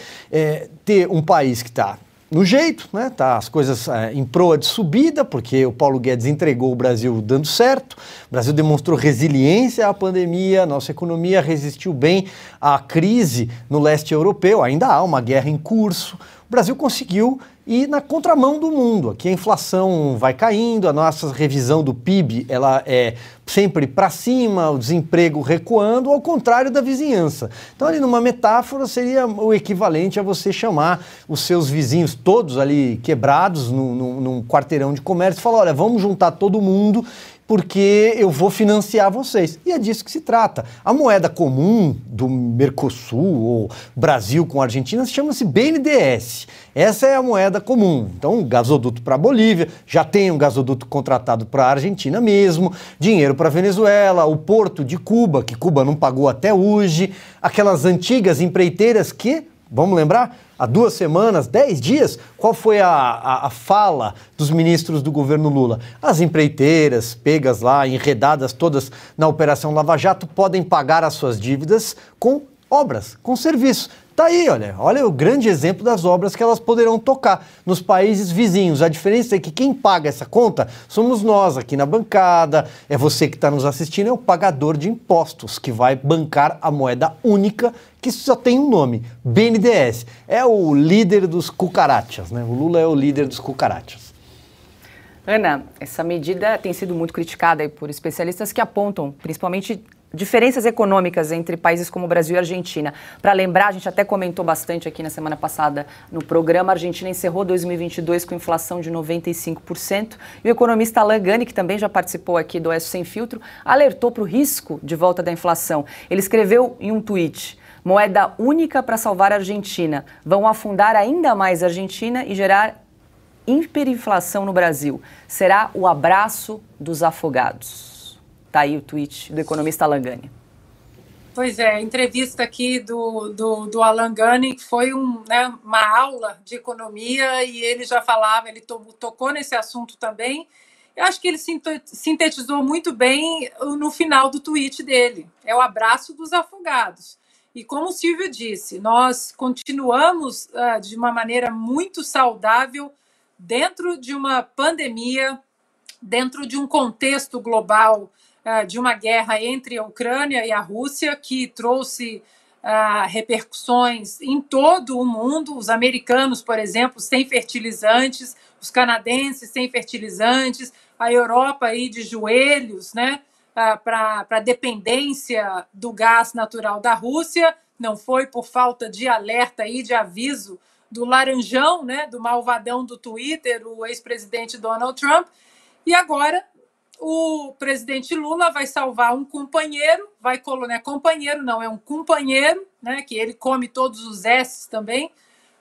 ter um país que está no jeito, né? Tá as coisas em proa de subida, porque o Paulo Guedes entregou o Brasil dando certo, o Brasil demonstrou resiliência à pandemia, nossa economia resistiu bem à crise no leste europeu, ainda há uma guerra em curso, o Brasil conseguiu ir na contramão do mundo. Aqui a inflação vai caindo, a nossa revisão do PIB ela é sempre para cima, o desemprego recuando, ao contrário da vizinhança. Então ali numa metáfora seria o equivalente a você chamar os seus vizinhos todos ali quebrados num quarteirão de comércio e falar, olha, vamos juntar todo mundo porque eu vou financiar vocês. E é disso que se trata. A moeda comum do Mercosul, ou Brasil com a Argentina, chama-se BNDES. Essa é a moeda comum. Então, um gasoduto para a Bolívia, já tem um gasoduto contratado para a Argentina mesmo, dinheiro para a Venezuela, o porto de Cuba, que Cuba não pagou até hoje, aquelas antigas empreiteiras que, vamos lembrar, há 2 semanas, 10 dias, qual foi a fala dos ministros do governo Lula? As empreiteiras, pegas lá, enredadas todas na Operação Lava Jato, podem pagar as suas dívidas com obras, com serviços. Tá aí, olha o grande exemplo das obras que elas poderão tocar nos países vizinhos. A diferença é que quem paga essa conta somos nós aqui na bancada, é você que está nos assistindo, é o pagador de impostos que vai bancar a moeda única que só tem um nome, BNDES. É o líder dos cucarachas, né? O Lula é o líder dos cucarachas. Ana, essa medida tem sido muito criticada aí por especialistas que apontam, principalmente, diferenças econômicas entre países como o Brasil e a Argentina. Para lembrar, a gente até comentou bastante aqui na semana passada no programa, a Argentina encerrou 2022 com inflação de 95%, e o economista Alan Gani, que também já participou aqui do Oeste Sem Filtro, alertou para o risco de volta da inflação. Ele escreveu em um tweet: moeda única para salvar a Argentina. Vão afundar ainda mais a Argentina e gerar hiperinflação no Brasil. Será o abraço dos afogados. Tá aí o tweet do economista Alan Gani. Pois é, a entrevista aqui do Alan Gani foi uma aula de economia, e ele já falava, ele tocou nesse assunto também. Eu acho que ele sintetizou muito bem no final do tweet dele. É o abraço dos afogados. E como o Silvio disse, nós continuamos de uma maneira muito saudável dentro de uma pandemia, dentro de um contexto global de uma guerra entre a Ucrânia e a Rússia, que trouxe repercussões em todo o mundo. Os americanos, por exemplo, sem fertilizantes, os canadenses sem fertilizantes, a Europa aí de joelhos, né, para a dependência do gás natural da Rússia. Não foi por falta de alerta e de aviso do laranjão, né, do malvadão do Twitter, o ex-presidente Donald Trump. E agora o presidente Lula vai salvar um companheiro, companheiro não, é um companheiro, né, que ele come todos os S's também,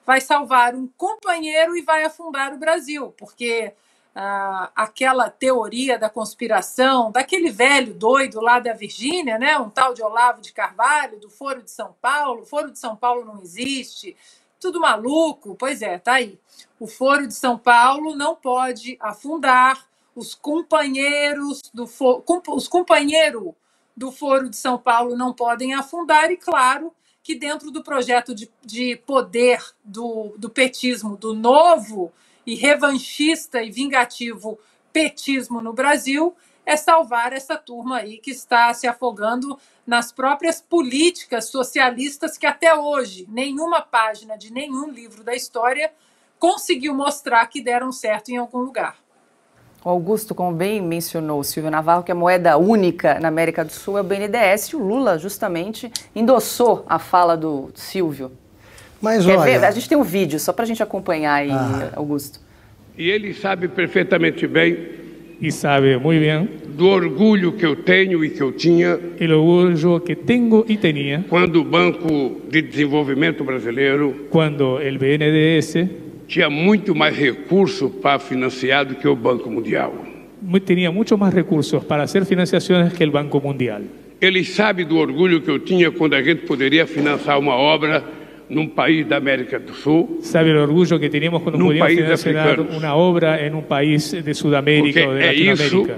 vai salvar um companheiro e vai afundar o Brasil, porque aquela teoria da conspiração, daquele velho doido lá da Virgínia, né, um tal de Olavo de Carvalho, do Foro de São Paulo, o Foro de São Paulo não existe, tudo maluco. Pois é, tá aí. O Foro de São Paulo não pode afundar, os companheiros do Foro de São Paulo não podem afundar, e claro que dentro do projeto de poder do petismo, do novo e revanchista e vingativo petismo no Brasil, é salvar essa turma aí que está se afogando nas próprias políticas socialistas que até hoje nenhuma página de nenhum livro da história conseguiu mostrar que deram certo em algum lugar. O Augusto, como bem mencionou o Silvio Navarro, que a moeda única na América do Sul é o BNDES, e o Lula justamente endossou a fala do Silvio. Mas Quer olha... ver? A gente tem um vídeo, só para a gente acompanhar aí, Augusto. E ele sabe perfeitamente bem, y sabe muy bien, do orgulho que eu tenho e que eu tinha el orgullo que tengo y tenía quando o Banco de Desenvolvimento Brasileiro cuando el BNDES tinha muito mais recurso para financiar do que o Banco Mundial. tenía muchos más recursos para hacer financiaciones que el Banco Mundial. Ele sabe do orgulho que eu tinha quando a gente poderia financiar uma obra num país da América do Sul. Sabe el orgullo que teníamos cuando pudimos financiar una obra en un país de Sudamérica o de Latinoamérica.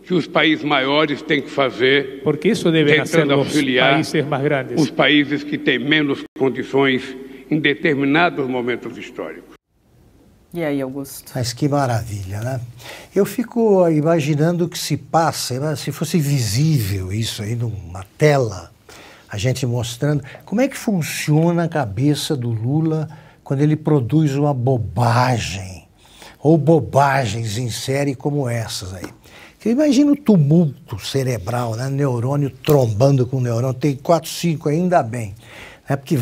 Que os países maiores têm que fazer, porque isso devem hacer los países más grandes. Os países que têm menos condições em determinados momentos históricos. E aí, Augusto? Mas que maravilha, né? Eu fico imaginando o que se passa, se fosse visível isso aí numa tela, a gente mostrando como é que funciona a cabeça do Lula quando ele produz uma bobagem, ou bobagens em série como essas aí. Você imagina o tumulto cerebral, né? Neurônio trombando com neurônio, tem 4, 5, ainda bem. Porque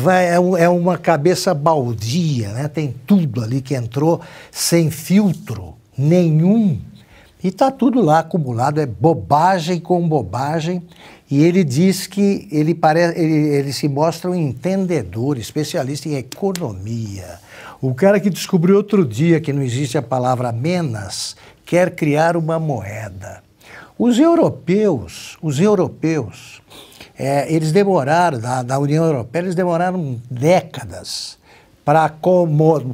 é uma cabeça baldia, né? Tem tudo ali que entrou sem filtro nenhum. E está tudo lá acumulado, é bobagem com bobagem. E ele diz que ele se mostra um entendedor, especialista em economia. O cara que descobriu outro dia que não existe a palavra menos, quer criar uma moeda. Os europeus, eles demoraram, da União Europeia, eles demoraram décadas para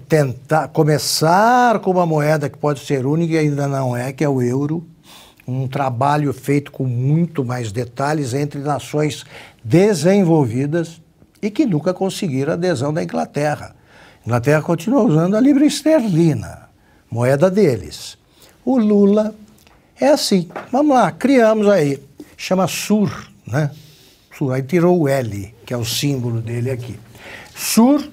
tentar começar com uma moeda que pode ser única e ainda não é, que é o euro. Um trabalho feito com muito mais detalhes entre nações desenvolvidas e que nunca conseguiram a adesão da Inglaterra. A Inglaterra continua usando a libra esterlina, moeda deles. O Lula é assim, vamos lá, criamos aí, chama SUR, né? SUR, aí tirou o L, que é o símbolo dele aqui. SUR,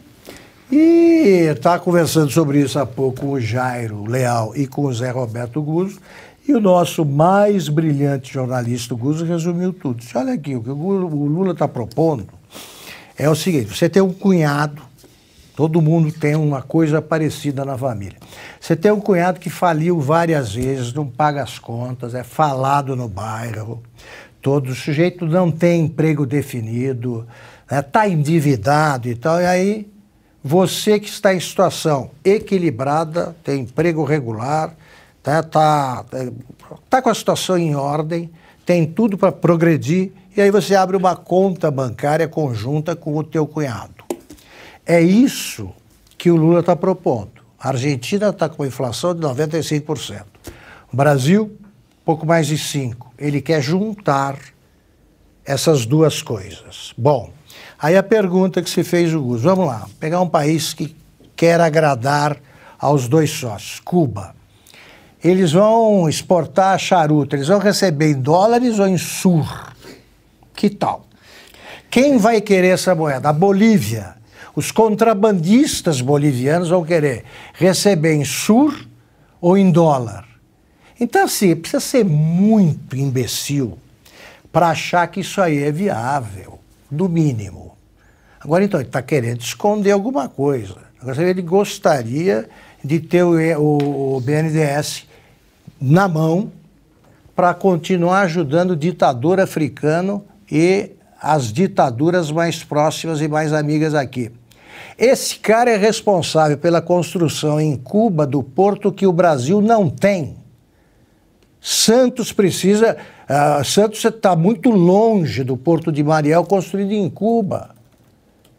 e estava conversando sobre isso há pouco com o Jairo Leal e com o Zé Roberto Guzzo, e o nosso mais brilhante jornalista, o Guzzo, resumiu tudo. Disse, olha aqui, o que o Lula está propondo é o seguinte, você tem um cunhado, todo mundo tem uma coisa parecida na família. Você tem um cunhado que faliu várias vezes, não paga as contas, é falado no bairro, todo sujeito não tem emprego definido, está endividado e tal, e aí você que está em situação equilibrada, tem emprego regular, tá com a situação em ordem, tem tudo para progredir, e aí você abre uma conta bancária conjunta com o teu cunhado. É isso que o Lula está propondo. A Argentina está com uma inflação de 95%. O Brasil, pouco mais de 5%. Ele quer juntar essas duas coisas. Bom, aí a pergunta que se fez o Guzzo, vamos lá, pegar um país que quer agradar aos dois sócios, Cuba. Eles vão exportar charuto, eles vão receber em dólares ou em SUR? Que tal? Quem vai querer essa moeda? A Bolívia. Os contrabandistas bolivianos vão querer receber em SUR ou em dólar. Então, assim, precisa ser muito imbecil para achar que isso aí é viável, no mínimo. Agora, então, ele está querendo esconder alguma coisa. Agora, ele gostaria de ter o BNDES na mão para continuar ajudando o ditador africano e as ditaduras mais próximas e mais amigas aqui. Esse cara é responsável pela construção em Cuba do porto que o Brasil não tem. Santos precisa... Santos está muito longe do Porto de Mariel construído em Cuba.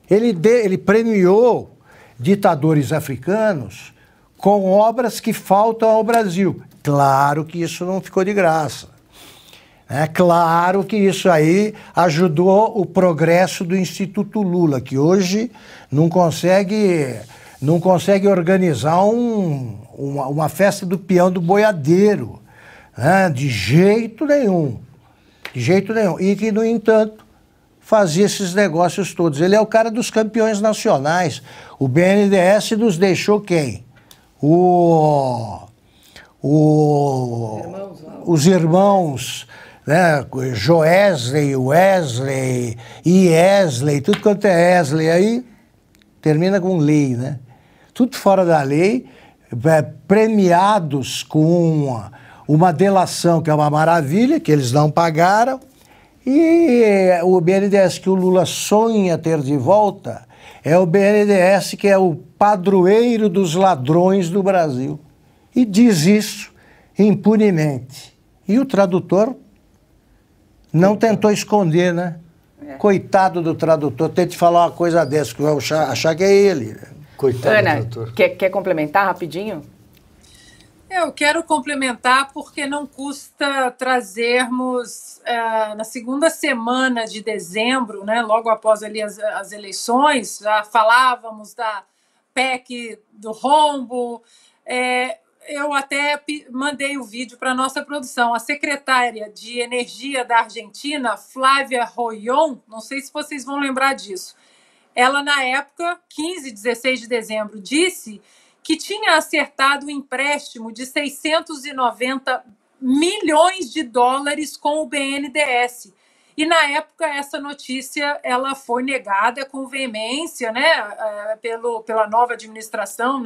Ele premiou ditadores africanos com obras que faltam ao Brasil. Claro que isso não ficou de graça. É claro que isso aí ajudou o progresso do Instituto Lula, que hoje não consegue organizar uma festa do peão do boiadeiro, né? De jeito nenhum. De jeito nenhum. E que, no entanto, fazia esses negócios todos. Ele é o cara dos campeões nacionais. O BNDES nos deixou quem? os irmãos, né, Joesley, Wesley, Iesley, tudo quanto é Esley aí, termina com lei, né? Tudo fora da lei, premiados com uma delação, que é uma maravilha, que eles não pagaram, e o BNDES que o Lula sonha ter de volta é o BNDES que é o padroeiro dos ladrões do Brasil. E diz isso impunemente. E o tradutor não tentou esconder, né? Coitado do tradutor, tente falar uma coisa dessa, que eu achar que é ele. Coitado Ana, do tradutor. Quer complementar rapidinho? Eu quero complementar porque não custa trazermos, na segunda semana de dezembro, né, logo após ali as eleições, já falávamos da PEC do rombo, eu até mandei o vídeo para a nossa produção. A secretária de Energia da Argentina, Flávia Royon, não sei se vocês vão lembrar disso, ela na época, 15, 16 de dezembro, disse que tinha acertado um empréstimo de 690 milhões de dólares com o BNDES. E, na época, essa notícia ela foi negada com veemência, né, pela nova administração.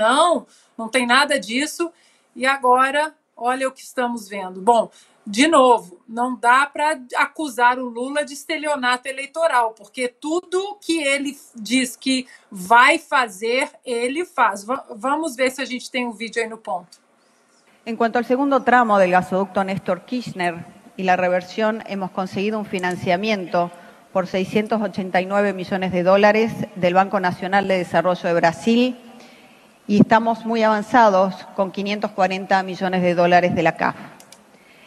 Não tem nada disso. E agora, olha o que estamos vendo. Bom, de novo, não dá para acusar o Lula de estelionato eleitoral, porque tudo que ele diz que vai fazer, ele faz. Vamos ver se a gente tem um vídeo aí no ponto. En cuanto al segundo tramo del gasoducto Néstor Kirchner y la reversión, hemos conseguido un financiamiento por 689 millones de dólares del Banco Nacional de Desarrollo de Brasil y estamos muy avanzados con 540 millones de dólares de la CAF.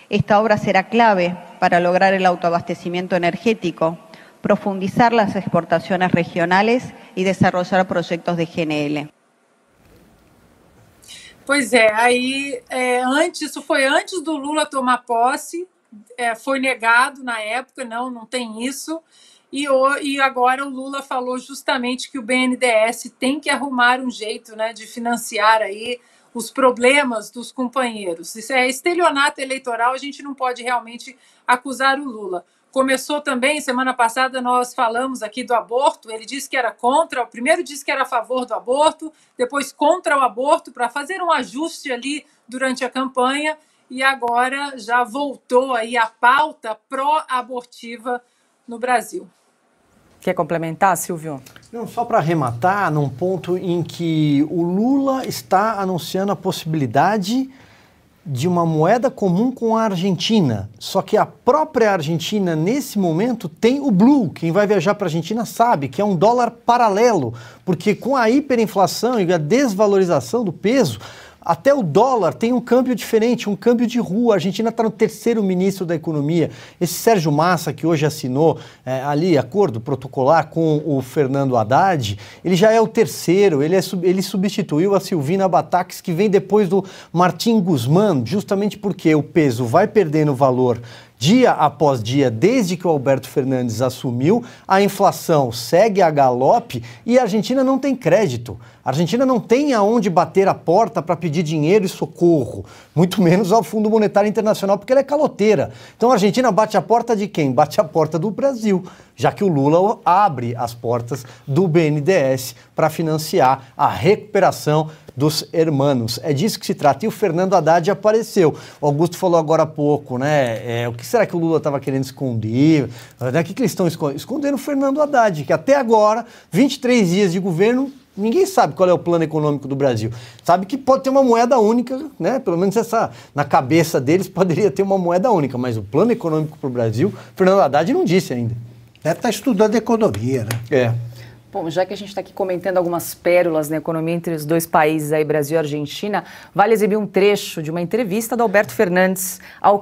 Esta obra será clave para lograr el autoabastecimiento energético, profundizar las exportaciones regionales y desarrollar proyectos de GNL. Pois é, aí isso foi antes do Lula tomar posse, foi negado na época, não tem isso, e agora o Lula falou justamente que o BNDES tem que arrumar um jeito, né, de financiar aí os problemas dos companheiros. Isso é estelionato eleitoral, a gente não pode realmente acusar o Lula. Começou também, semana passada nós falamos aqui do aborto, ele disse que era contra, primeiro disse que era a favor do aborto, depois contra o aborto, para fazer um ajuste ali durante a campanha, e agora já voltou aí a pauta pró-abortiva no Brasil. Quer complementar, Silvio? Não, só para arrematar, num ponto em que o Lula está anunciando a possibilidade de uma moeda comum com a Argentina. Só que a própria Argentina, nesse momento, tem o Blue. Quem vai viajar para a Argentina sabe que é um dólar paralelo, porque com a hiperinflação e a desvalorização do peso, até o dólar tem um câmbio diferente, um câmbio de rua. A Argentina está no terceiro ministro da Economia. Esse Sérgio Massa, que hoje assinou ali acordo protocolar com o Fernando Haddad, ele já é o terceiro, ele substituiu a Silvina Bataques, que vem depois do Martim Guzmán, justamente porque o peso vai perdendo valor dia após dia, desde que o Alberto Fernandes assumiu, a inflação segue a galope e a Argentina não tem crédito. A Argentina não tem aonde bater a porta para pedir dinheiro e socorro, muito menos ao Fundo Monetário Internacional, porque ela é caloteira. Então a Argentina bate a porta de quem? Bate a porta do Brasil, já que o Lula abre as portas do BNDES para financiar a recuperação dos hermanos. É disso que se trata. E o Fernando Haddad apareceu. O Augusto falou agora há pouco, né? O que será que o Lula estava querendo esconder? O que eles estão escondendo? Escondendo o Fernando Haddad, que até agora, 23 dias de governo, ninguém sabe qual é o plano econômico do Brasil. Sabe que pode ter uma moeda única, né? Pelo menos na cabeça deles poderia ter uma moeda única, mas o plano econômico para o Brasil, Fernando Haddad não disse ainda. Deve estar estudando economia, né? Bom, já que a gente está aqui comentando algumas pérolas na economia entre os dois países, aí, Brasil e Argentina, vale exibir um trecho de uma entrevista do Alberto Fernandes ao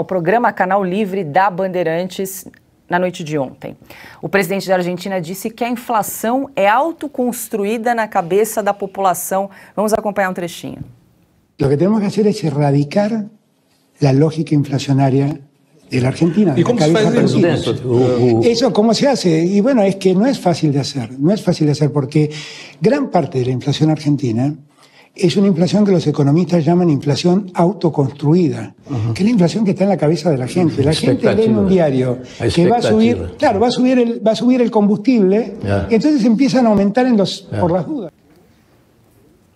programa Canal Livre da Bandeirantes na noite de ontem. O presidente da Argentina disse que a inflação é autoconstruída na cabeça da população. Vamos acompanhar um trechinho. Lo que temos que fazer é erradicar a lógica inflacionaria de la Argentina. ¿Y cómo se hace eso? Eso, ¿cómo se hace? Y bueno, es que no es fácil de hacer, porque gran parte de la inflación argentina es una inflación que los economistas llaman inflación autoconstruida, que es la inflación que está en la cabeza de la gente. La gente lee en un diario que va a subir, claro, va a subir el combustible, y entonces empiezan a aumentar por las dudas.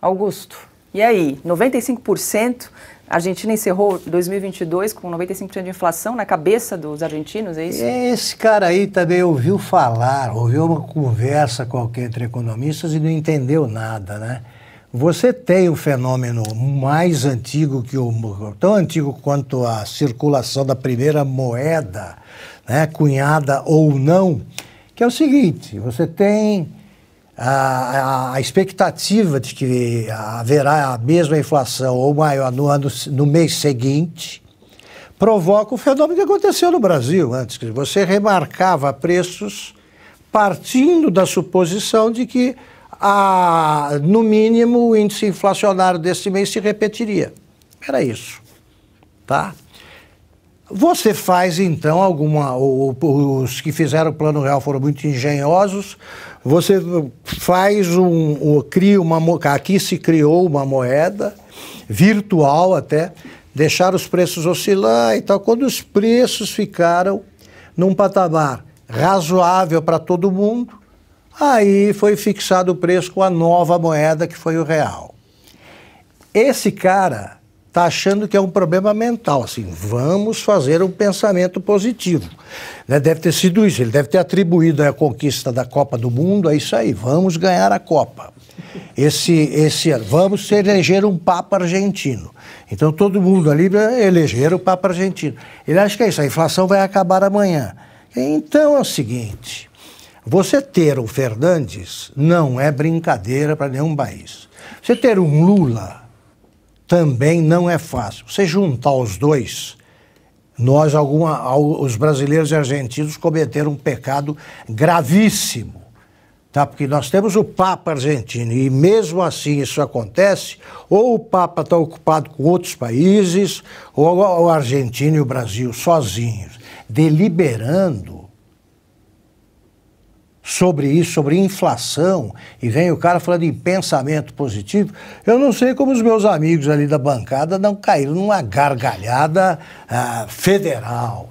Augusto, e aí, 95%, a Argentina encerrou 2022 com 95% de inflação na cabeça dos argentinos, é isso? Esse cara aí também ouviu uma conversa qualquer entre economistas e não entendeu nada, né? Você tem um fenômeno mais antigo tão antigo quanto a circulação da primeira moeda, né, cunhada ou não, que é o seguinte: você tem a expectativa de que haverá a mesma inflação ou maior no mês seguinte, provoca o fenômeno que aconteceu no Brasil antes, que você remarcava preços partindo da suposição de que no mínimo o índice inflacionário desse mês se repetiria. Era isso, tá? Você faz então os que fizeram o Plano Real foram muito engenhosos. Você faz aqui se criou uma moeda virtual até, deixar os preços oscilar e tal. Quando os preços ficaram num patamar razoável para todo mundo, aí foi fixado o preço com a nova moeda, que foi o real. Esse cara está achando que é um problema mental, assim, vamos fazer um pensamento positivo. Né? Deve ter sido isso, ele deve ter atribuído a conquista da Copa do Mundo a isso aí, vamos ganhar a Copa. Vamos eleger um Papa argentino. Então todo mundo ali eleger o Papa argentino. Ele acha que é isso, a inflação vai acabar amanhã. Então é o seguinte: você ter um Fernandes não é brincadeira para nenhum país. Você ter um Lula também não é fácil. Você juntar os dois, os brasileiros e argentinos cometeram um pecado gravíssimo, tá? Porque nós temos o Papa argentino e mesmo assim isso acontece, ou o Papa está ocupado com outros países, ou o Argentina e o Brasil sozinhos, deliberando sobre isso, sobre inflação, e vem o cara falando em pensamento positivo. Eu não sei como os meus amigos ali da bancada não caíram numa gargalhada federal.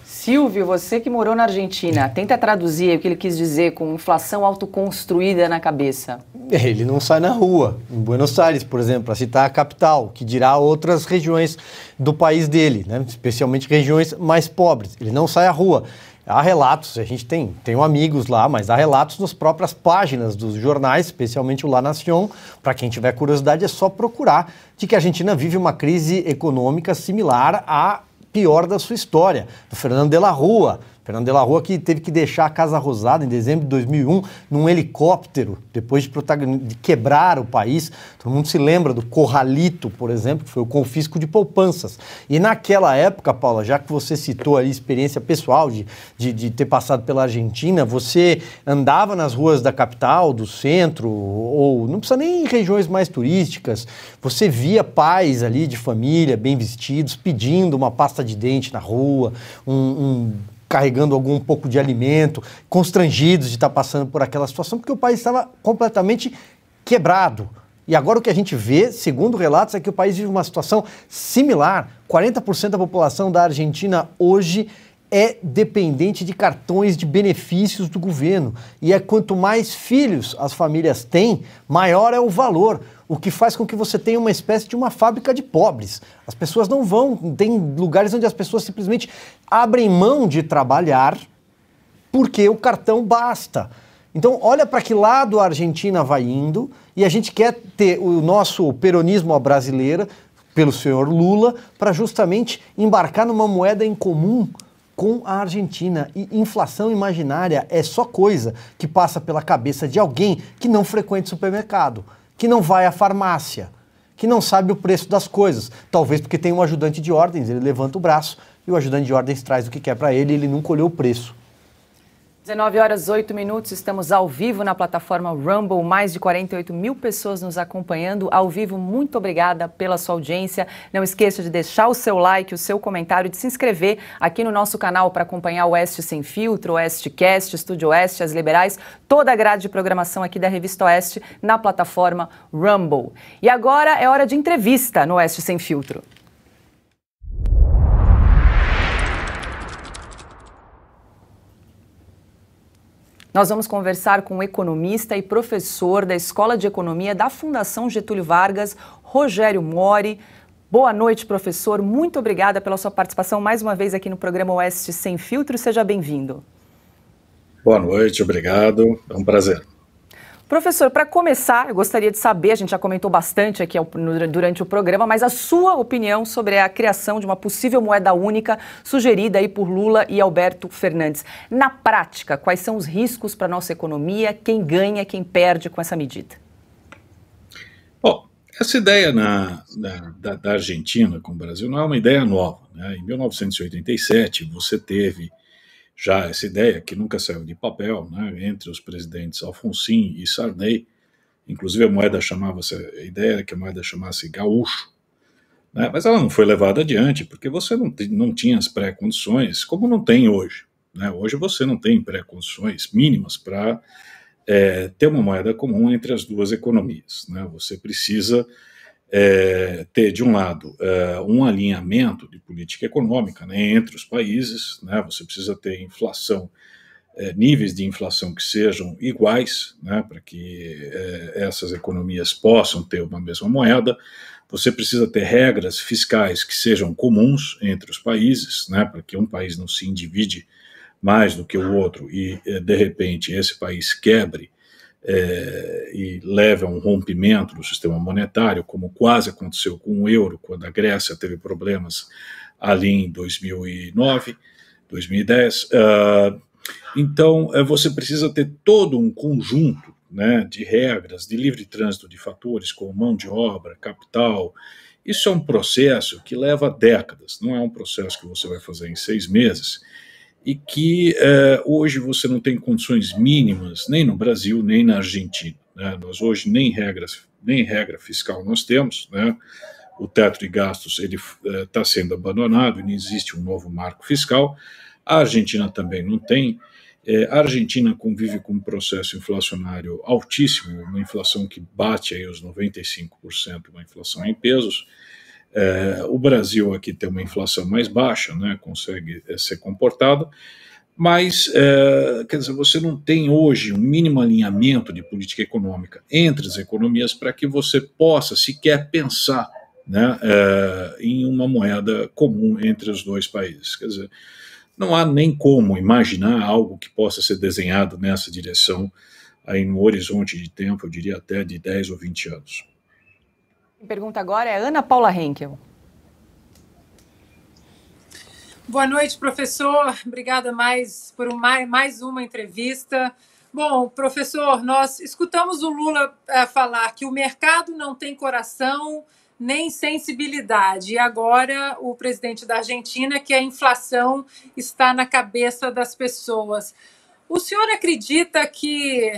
Silvio, você que morou na Argentina, tenta traduzir o que ele quis dizer com inflação autoconstruída na cabeça. Ele não sai na rua, em Buenos Aires, por exemplo, para citar a capital, que dirá outras regiões do país dele, né? Especialmente regiões mais pobres. Ele não sai à rua. Há relatos, a gente tem amigos lá, mas há relatos nas próprias páginas dos jornais, especialmente o La Nación. Para quem tiver curiosidade, é só procurar, de que a Argentina vive uma crise econômica similar à pior da sua história, do Fernando de la Rúa. Fernando de la Rúa, que teve que deixar a Casa Rosada em dezembro de 2001 num helicóptero, depois de quebrar o país. Todo mundo se lembra do Corralito, por exemplo, que foi o confisco de poupanças. E naquela época, Paula, já que você citou a experiência pessoal de ter passado pela Argentina, você andava nas ruas da capital, do centro, ou não precisa nem em regiões mais turísticas, você via pais ali de família, bem vestidos, pedindo uma pasta de dente na rua, carregando algum pouco de alimento, constrangidos de estar passando por aquela situação, porque o país estava completamente quebrado. E agora o que a gente vê, segundo relatos, é que o país vive uma situação similar. 40% da população da Argentina hoje é dependente de cartões de benefícios do governo. E quanto mais filhos as famílias têm, maior é o valor. O que faz com que você tenha uma espécie de uma fábrica de pobres. As pessoas não vão, tem lugares onde as pessoas simplesmente abrem mão de trabalhar porque o cartão basta. Então, olha para que lado a Argentina vai indo, e a gente quer ter o nosso peronismo à brasileira, pelo senhor Lula, para justamente embarcar numa moeda em comum com a Argentina. E inflação imaginária é só coisa que passa pela cabeça de alguém que não frequenta o supermercado, que não vai à farmácia, que não sabe o preço das coisas. Talvez porque tem um ajudante de ordens, ele levanta o braço e o ajudante de ordens traz o que quer para ele e ele nunca olhou o preço. 19h08, estamos ao vivo na plataforma Rumble, mais de 48 mil pessoas nos acompanhando ao vivo. Muito obrigada pela sua audiência. Não esqueça de deixar o seu like, o seu comentário, de se inscrever aqui no nosso canal para acompanhar o Oeste Sem Filtro, o Oestecast, Estúdio Oeste, As Liberais, toda a grade de programação aqui da Revista Oeste na plataforma Rumble. E agora é hora de entrevista no Oeste Sem Filtro. Nós vamos conversar com o economista e professor da Escola de Economia da Fundação Getúlio Vargas, Rogério Mori. Boa noite, professor. Muito obrigada pela sua participação mais uma vez aqui no programa Oeste Sem Filtro. Seja bem-vindo. Boa noite, obrigado. É um prazer. Professor, para começar, eu gostaria de saber, a gente já comentou bastante aqui durante o programa, mas a sua opinião sobre a criação de uma possível moeda única sugerida aí por Lula e Alberto Fernandes. Na prática, quais são os riscos para a nossa economia? Quem ganha, quem perde com essa medida? Bom, essa ideia da Argentina com o Brasil não é uma ideia nova, né? Em 1987, você teve já essa ideia, que nunca saiu de papel, né, entre os presidentes Alfonsín e Sarney. Inclusive a ideia era que a moeda chamasse gaúcho, né, mas ela não foi levada adiante, porque você não tinha as pré-condições, como não tem hoje, né? Hoje você não tem pré-condições mínimas para ter uma moeda comum entre as duas economias, né? Você precisa ter, de um lado, um alinhamento de política econômica, né, entre os países, né? Você precisa ter inflação, níveis de inflação que sejam iguais, né, para que essas economias possam ter uma mesma moeda. Você precisa ter regras fiscais que sejam comuns entre os países, né, para que um país não se endivide mais do que o outro e, de repente, esse país quebre e leve a um rompimento do sistema monetário, como quase aconteceu com o euro, quando a Grécia teve problemas ali em 2009, 2010. Então, você precisa ter todo um conjunto, né, de regras de livre trânsito de fatores, como mão de obra, capital. Isso é um processo que leva décadas, não é um processo que você vai fazer em 6 meses, e que hoje você não tem condições mínimas, nem no Brasil, nem na Argentina, né? Nós hoje nem regra fiscal nós temos, né? O teto de gastos está sendo abandonado e não existe um novo marco fiscal. A Argentina também não tem. A Argentina convive com um processo inflacionário altíssimo, uma inflação que bate aí os 95%, uma inflação em pesos. O Brasil aqui tem uma inflação mais baixa, né, consegue ser comportado, mas, quer dizer, você não tem hoje um mínimo alinhamento de política econômica entre as economias para que você possa sequer pensar, né, em uma moeda comum entre os dois países. Quer dizer, não há nem como imaginar algo que possa ser desenhado nessa direção aí no horizonte de tempo, eu diria até de 10 ou 20 anos. Quem pergunta agora é Ana Paula Henkel. Boa noite, professor. Obrigada por mais uma entrevista. Bom, professor, nós escutamos o Lula falar que o mercado não tem coração nem sensibilidade. E agora o presidente da Argentina, que a inflação está na cabeça das pessoas. O senhor acredita que,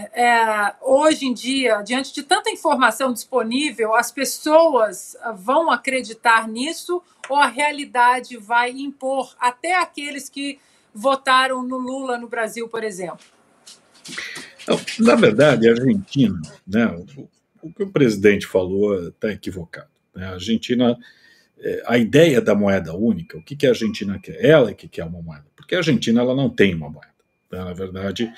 hoje em dia, diante de tanta informação disponível, as pessoas vão acreditar nisso ou a realidade vai impor até aqueles que votaram no Lula no Brasil, por exemplo? Não, na verdade, a Argentina, né, o que o presidente falou está equivocado, né? A Argentina, a ideia da moeda única, o que a Argentina quer? Ela que quer uma moeda, porque a Argentina ela não tem uma moeda. Na verdade,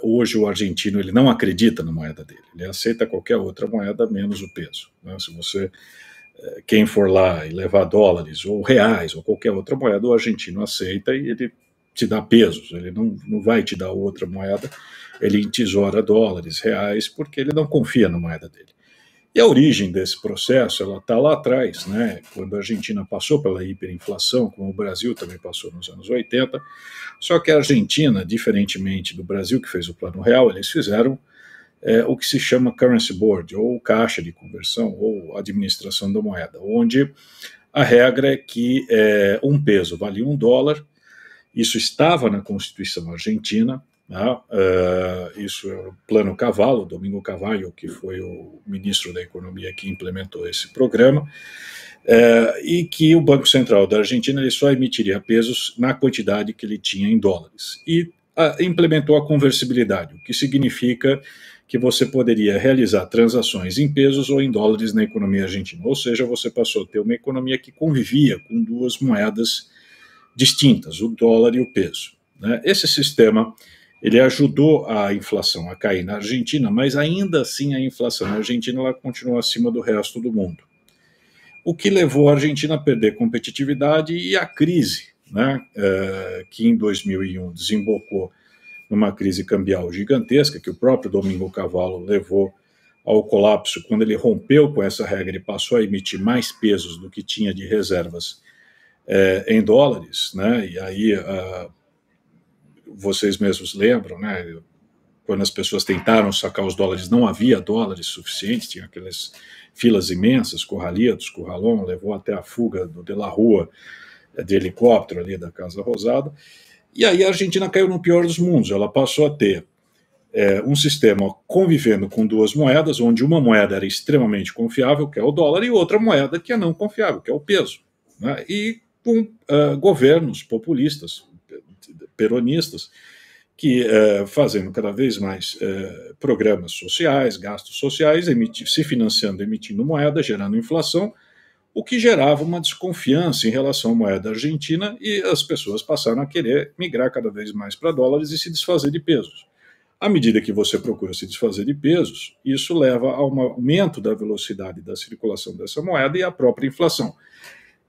hoje o argentino ele não acredita na moeda dele, ele aceita qualquer outra moeda menos o peso, né? Se você, quem for lá e levar dólares ou reais ou qualquer outra moeda, o argentino aceita e ele te dá pesos, ele não vai te dar outra moeda, ele entesoura dólares, reais, porque ele não confia na moeda dele. E a origem desse processo, ela está lá atrás, né? Quando a Argentina passou pela hiperinflação, como o Brasil também passou nos anos 80, só que a Argentina, diferentemente do Brasil, que fez o Plano Real, eles fizeram o que se chama Currency Board, ou Caixa de Conversão, ou Administração da Moeda, onde a regra é que um peso vale $1 Isso estava na Constituição argentina, né? Isso é o Plano Cavallo, Domingo Cavallo, que foi o ministro da Economia que implementou esse programa, e que o Banco Central da Argentina ele só emitiria pesos na quantidade que ele tinha em dólares. E implementou a conversibilidade, o que significa que você poderia realizar transações em pesos ou em dólares na economia argentina. Ou seja, você passou a ter uma economia que convivia com duas moedas distintas, o dólar e o peso, né? Esse sistema ele ajudou a inflação a cair na Argentina, mas ainda assim a inflação na Argentina ela continua acima do resto do mundo, o que levou a Argentina a perder competitividade e a crise, né, que em 2001 desembocou numa crise cambial gigantesca, que o próprio Domingo Cavallo levou ao colapso quando ele rompeu com essa regra e passou a emitir mais pesos do que tinha de reservas em dólares, né? E aí vocês mesmos lembram, né? Quando as pessoas tentaram sacar os dólares, não havia dólares suficientes, tinha aquelas filas imensas, Corralitos, Corralón, levou até a fuga do De La Rua de helicóptero ali da Casa Rosada. E aí a Argentina caiu no pior dos mundos, ela passou a ter um sistema convivendo com duas moedas, onde uma moeda era extremamente confiável, que é o dólar, e outra moeda que é não confiável, que é o peso, né? E com governos populistas, peronistas, que fazendo cada vez mais programas sociais, gastos sociais, se financiando, emitindo moeda, gerando inflação, o que gerava uma desconfiança em relação à moeda argentina, e as pessoas passaram a querer migrar cada vez mais para dólares e se desfazer de pesos. À medida que você procura se desfazer de pesos, isso leva a um aumento da velocidade da circulação dessa moeda e à própria inflação.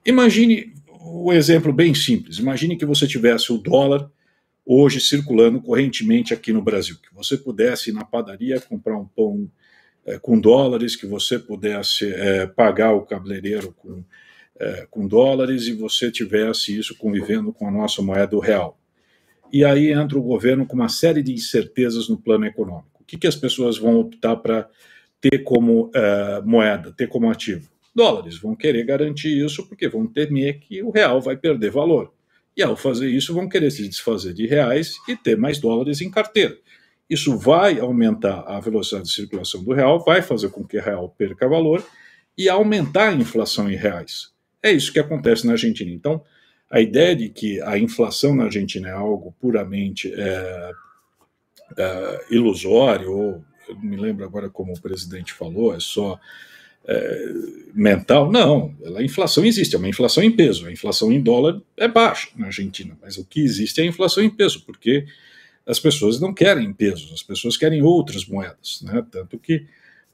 Imagine um exemplo bem simples. Imagine que você tivesse o dólar hoje circulando correntemente aqui no Brasil, que você pudesse ir na padaria comprar um pão com dólares, que você pudesse pagar o cabeleireiro com dólares, e você tivesse isso convivendo com a nossa moeda, o real. E aí entra o governo com uma série de incertezas no plano econômico. O que as pessoas vão optar para ter como moeda, ter como ativo? Dólares. Vão querer garantir isso porque vão temer que o real vai perder valor. E ao fazer isso, vão querer se desfazer de reais e ter mais dólares em carteira. Isso vai aumentar a velocidade de circulação do real, vai fazer com que o real perca valor e aumentar a inflação em reais. É isso que acontece na Argentina. Então, a ideia de que a inflação na Argentina é algo puramente ilusório, ou eu não me lembro agora como o presidente falou, é só mental, não, a inflação existe, é uma inflação em peso, a inflação em dólar é baixa na Argentina, mas o que existe é a inflação em peso, porque as pessoas não querem pesos, as pessoas querem outras moedas, né? Tanto que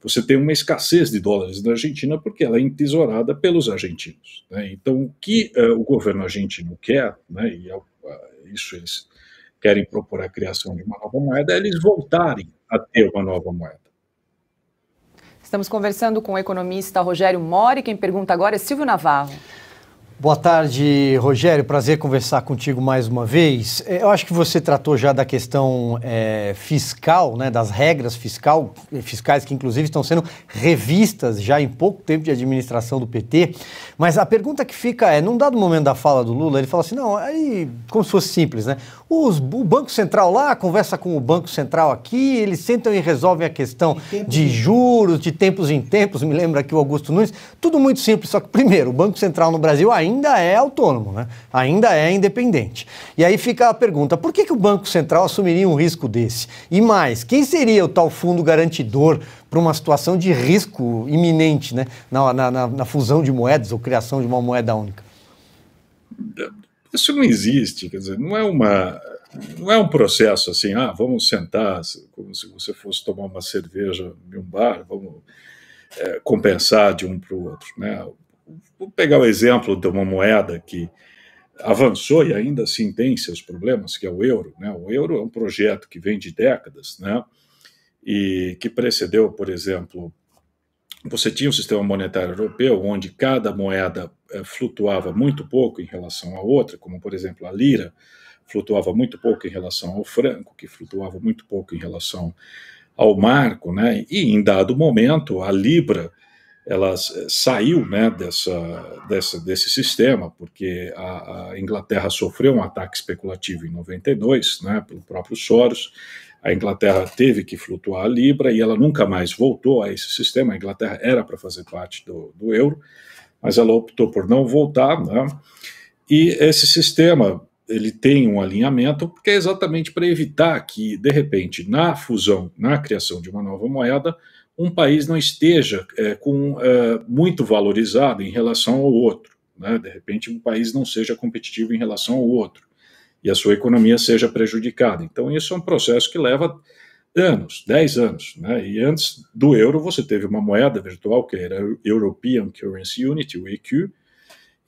você tem uma escassez de dólares na Argentina porque ela é entesourada pelos argentinos, né? Então, o que o governo argentino quer, né, e isso eles querem propor a criação de uma nova moeda, é eles voltarem a ter uma nova moeda. Estamos conversando com o economista Rogério Mori. Quem pergunta agora é Silvio Navarro. Boa tarde, Rogério. Prazer conversar contigo mais uma vez. Eu acho que você tratou já da questão fiscal, né, das regras fiscais que inclusive estão sendo revistas já em pouco tempo de administração do PT. Mas a pergunta que fica é, num dado momento da fala do Lula, ele fala assim, não, aí como se fosse simples, né? O Banco Central lá conversa com o Banco Central aqui, eles sentam e resolvem a questão de juros, de tempos em tempos, me lembra aqui o Augusto Nunes, tudo muito simples, só que primeiro, o Banco Central no Brasil ainda é autônomo, né? Ainda é independente. E aí fica a pergunta, por que o Banco Central assumiria um risco desse? E mais, quem seria o tal fundo garantidor para uma situação de risco iminente, né? Na fusão de moedas ou criação de uma moeda única? Isso não existe, quer dizer, não é um processo assim, vamos sentar, como se você fosse tomar uma cerveja em um bar, vamos compensar de um para o outro, né? Vou pegar o exemplo de uma moeda que avançou e ainda assim tem seus problemas, que é o euro, né? O euro é um projeto que vem de décadas, né? E que precedeu, por exemplo, você tinha um sistema monetário europeu onde cada moeda flutuava muito pouco em relação à outra, como, por exemplo, a lira flutuava muito pouco em relação ao franco, que flutuava muito pouco em relação ao marco, né? E em dado momento a libra ela saiu, né, desse sistema, porque a Inglaterra sofreu um ataque especulativo em 92, né, pelo próprio Soros. A Inglaterra teve que flutuar a Libra e ela nunca mais voltou a esse sistema. A Inglaterra era para fazer parte do euro, mas ela optou por não voltar, né? E esse sistema ele tem um alinhamento, porque é exatamente para evitar que, de repente, na fusão, na criação de uma nova moeda, um país não esteja muito valorizado em relação ao outro, né? De repente um país não seja competitivo em relação ao outro e a sua economia seja prejudicada. Então isso é um processo que leva anos, 10 anos, né? E antes do euro você teve uma moeda virtual que era European Currency Unit, o EQ,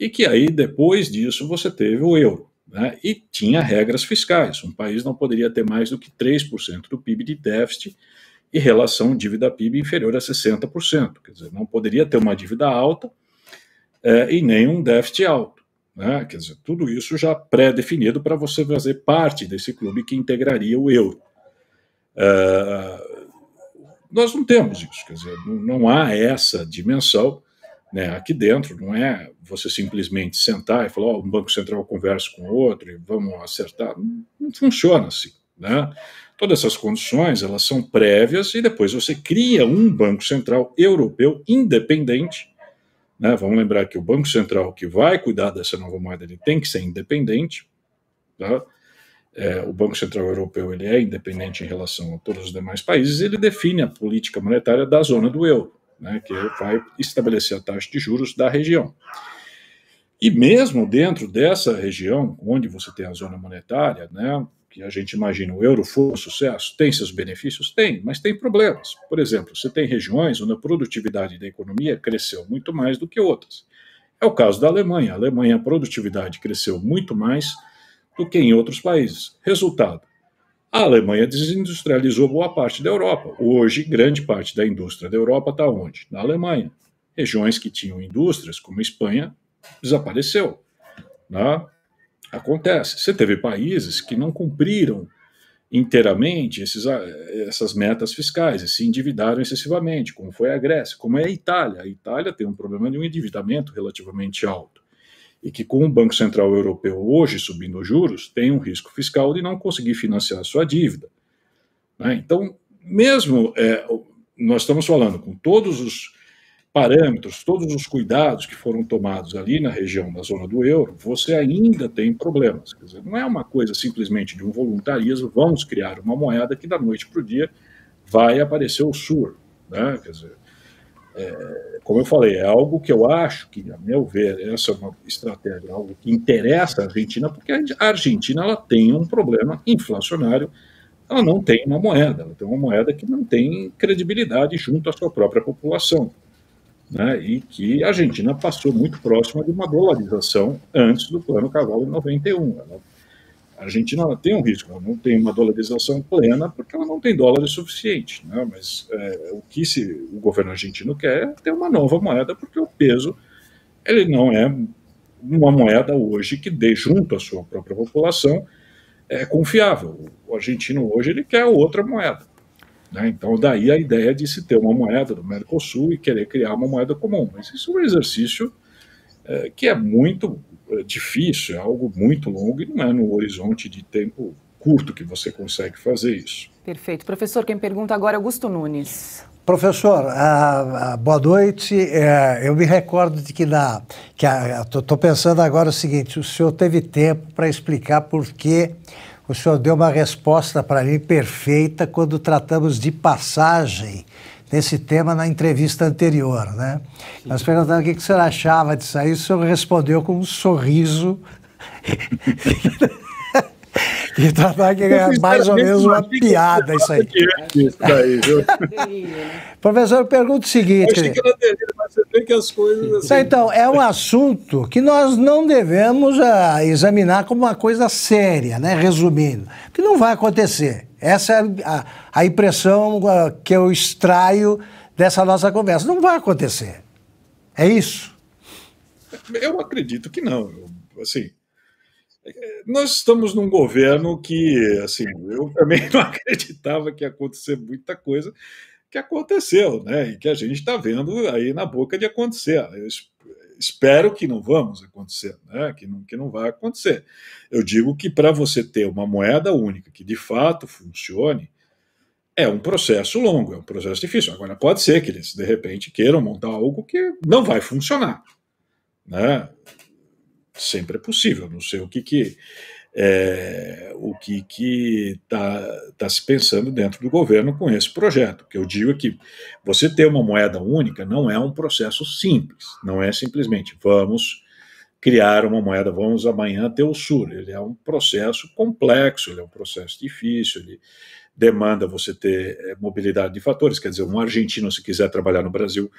e que aí depois disso você teve o euro, né? E tinha regras fiscais, um país não poderia ter mais do que 3% do PIB de déficit e relação dívida-PIB inferior a 60%. Quer dizer, não poderia ter uma dívida alta e nem um déficit alto, né? Quer dizer, tudo isso já pré-definido para você fazer parte desse clube que integraria o euro. Nós não temos isso, quer dizer, não há essa dimensão, né, aqui dentro. Não é você simplesmente sentar e falar, um Banco Central conversa com o outro e vamos acertar. Não funciona assim, né? Todas essas condições, elas são prévias e depois você cria um Banco Central Europeu independente, né? Vamos lembrar que o Banco Central que vai cuidar dessa nova moeda, ele tem que ser independente, tá? O Banco Central Europeu ele é independente em relação a todos os demais países, ele define a política monetária da zona do euro, né? Que vai estabelecer a taxa de juros da região. E mesmo dentro dessa região, onde você tem a zona monetária, né, que a gente imagina o euro for um sucesso, tem seus benefícios? Tem, mas tem problemas. Por exemplo, você tem regiões onde a produtividade da economia cresceu muito mais do que outras. É o caso da Alemanha. A Alemanha, a produtividade cresceu muito mais do que em outros países. Resultado, a Alemanha desindustrializou boa parte da Europa. Hoje, grande parte da indústria da Europa está onde? Na Alemanha. Regiões que tinham indústrias, como a Espanha, desapareceu, né? Acontece. Você teve países que não cumpriram inteiramente essas metas fiscais e se endividaram excessivamente, como foi a Grécia, como é a Itália. A Itália tem um problema de um endividamento relativamente alto e que, com o Banco Central Europeu hoje subindo os juros, tem um risco fiscal de não conseguir financiar a sua dívida, né? Então, mesmo nós estamos falando com todos os parâmetros, todos os cuidados que foram tomados ali na região da zona do euro, você ainda tem problemas. Quer dizer, não é uma coisa simplesmente de um voluntarismo, vamos criar uma moeda que da noite para o dia vai aparecer o SUR, né? Quer dizer, como eu falei, é algo que eu acho que, a meu ver, essa é uma estratégia, algo que interessa a Argentina, porque a Argentina ela tem um problema inflacionário, ela não tem uma moeda, ela tem uma moeda que não tem credibilidade junto à sua própria população, né? E que a Argentina passou muito próxima de uma dolarização antes do Plano Cavalo em 91. A Argentina ela tem um risco, ela não tem uma dolarização plena porque ela não tem dólares suficiente, né? Mas o que o governo argentino quer é ter uma nova moeda, porque o peso ele não é uma moeda hoje que dê junto à sua própria população confiável. O argentino hoje ele quer outra moeda, né? Então daí a ideia de se ter uma moeda do Mercosul e querer criar uma moeda comum. Mas isso é um exercício que é muito difícil, é algo muito longo e não é no horizonte de tempo curto que você consegue fazer isso. Perfeito. Professor, quem pergunta agora é Augusto Nunes. Professor, boa noite. Eu me recordo de que estou pensando agora o seguinte, o senhor teve tempo para explicar por que o senhor deu uma resposta para mim perfeita quando tratamos de passagem nesse tema na entrevista anterior, né? Nós perguntamos o que o senhor achava disso aí, o senhor respondeu com um sorriso e tratava que era mais ou menos uma piada isso aí. Professor, eu pergunto o seguinte... Eu achei que era dele, mas você vê que as coisas... Assim... Então, é um assunto que nós não devemos examinar como uma coisa séria, né? Resumindo, que não vai acontecer. Essa é a impressão que eu extraio dessa nossa conversa. Não vai acontecer. É isso? Eu acredito que não. Assim, nós estamos num governo que, assim, eu também não acreditava que ia acontecer muita coisa, que aconteceu, né? E que a gente está vendo aí na boca de acontecer. Eu espero que não vamos acontecer, né? Que não vai acontecer. Eu digo que para você ter uma moeda única que de fato funcione, é um processo longo, é um processo difícil. Agora, pode ser que eles, de repente, queiram montar algo que não vai funcionar, né? Sempre é possível. Não sei o que está se pensando dentro do governo com esse projeto. O que eu digo é que você ter uma moeda única não é um processo simples, não é simplesmente vamos criar uma moeda, vamos amanhã ter o SUR. Ele é um processo complexo, ele é um processo difícil, ele demanda você ter mobilidade de fatores, quer dizer, um argentino, se quiser trabalhar no Brasil,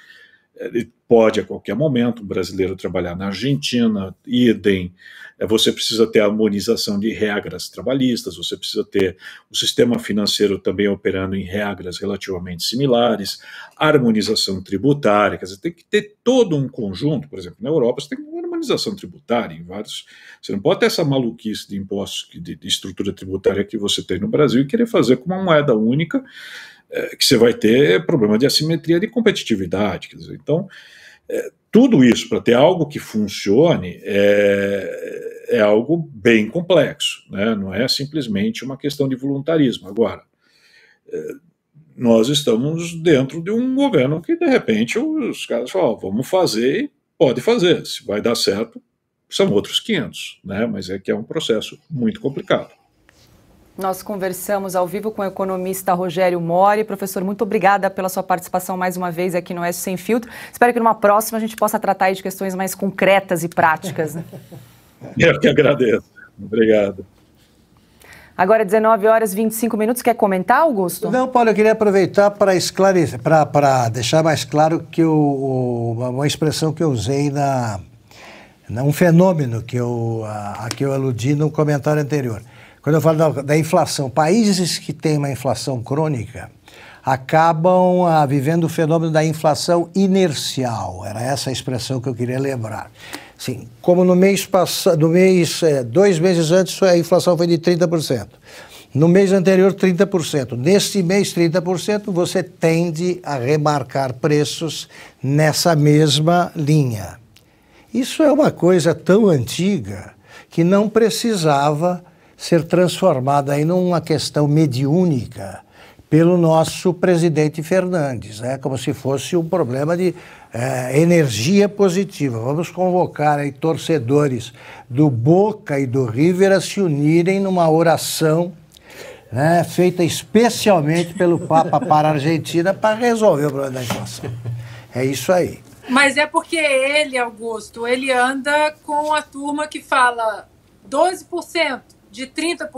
ele pode a qualquer momento, um brasileiro trabalhar na Argentina, idem, você precisa ter a harmonização de regras trabalhistas, você precisa ter o sistema financeiro também operando em regras relativamente similares, harmonização tributária, quer dizer, tem que ter todo um conjunto, por exemplo, na Europa você tem uma harmonização tributária em vários, você não pode ter essa maluquice de impostos, de estrutura tributária que você tem no Brasil e querer fazer com uma moeda única, que você vai ter problema de assimetria de competitividade, quer dizer, então, tudo isso para ter algo que funcione é algo bem complexo, né? Não é simplesmente uma questão de voluntarismo. Agora, nós estamos dentro de um governo que, de repente, os caras falam, vamos fazer e pode fazer, se vai dar certo, são outros 500, né? Mas é que é um processo muito complicado. Nós conversamos ao vivo com o economista Rogério Mori. Professor, muito obrigada pela sua participação mais uma vez aqui no Oeste Sem Filtro. Espero que numa próxima a gente possa tratar aí de questões mais concretas e práticas, né? Eu que agradeço. Obrigado. Agora 19h25. Quer comentar, Augusto? Não, Paulo, eu queria aproveitar para esclarecer, para deixar mais claro que uma expressão que eu usei um fenômeno a que eu aludi no comentário anterior. Quando eu falo da inflação, países que têm uma inflação crônica acabam vivendo o fenômeno da inflação inercial. Era essa a expressão que eu queria lembrar. Sim, como no mês passado, 2 meses antes, a inflação foi de 30%. No mês anterior, 30%. Neste mês, 30%, você tende a remarcar preços nessa mesma linha. Isso é uma coisa tão antiga que não precisava ser transformada aí numa questão mediúnica pelo nosso presidente Fernandes, né? Como se fosse um problema de energia positiva. Vamos convocar aí torcedores do Boca e do River a se unirem numa oração, né, feita especialmente pelo Papa para a Argentina para resolver o problema da inflação. É isso aí. Mas é porque ele, Augusto, ele anda com a turma que fala 12%. De 30%,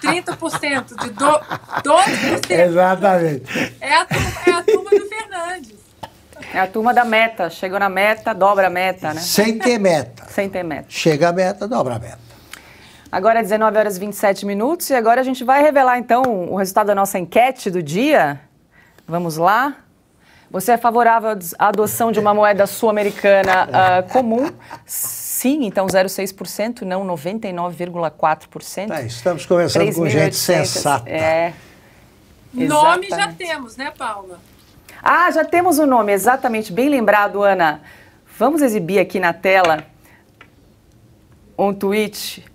30% de 12%. Exatamente. É a turma do Fernandes. É a turma da meta. Chegou na meta, dobra a meta, né? Sem ter meta. Sem ter meta. Chega a meta, dobra a meta. Agora é 19h27 e agora a gente vai revelar então o resultado da nossa enquete do dia. Vamos lá. Você é favorável à adoção de uma moeda sul-americana comum? Sim, então 0,6%, não 99,4%. Estamos conversando com gente sensata. Nome já temos, né, Paula? Ah, já temos o nome, exatamente, bem lembrado, Ana. Vamos exibir aqui na tela um tweet.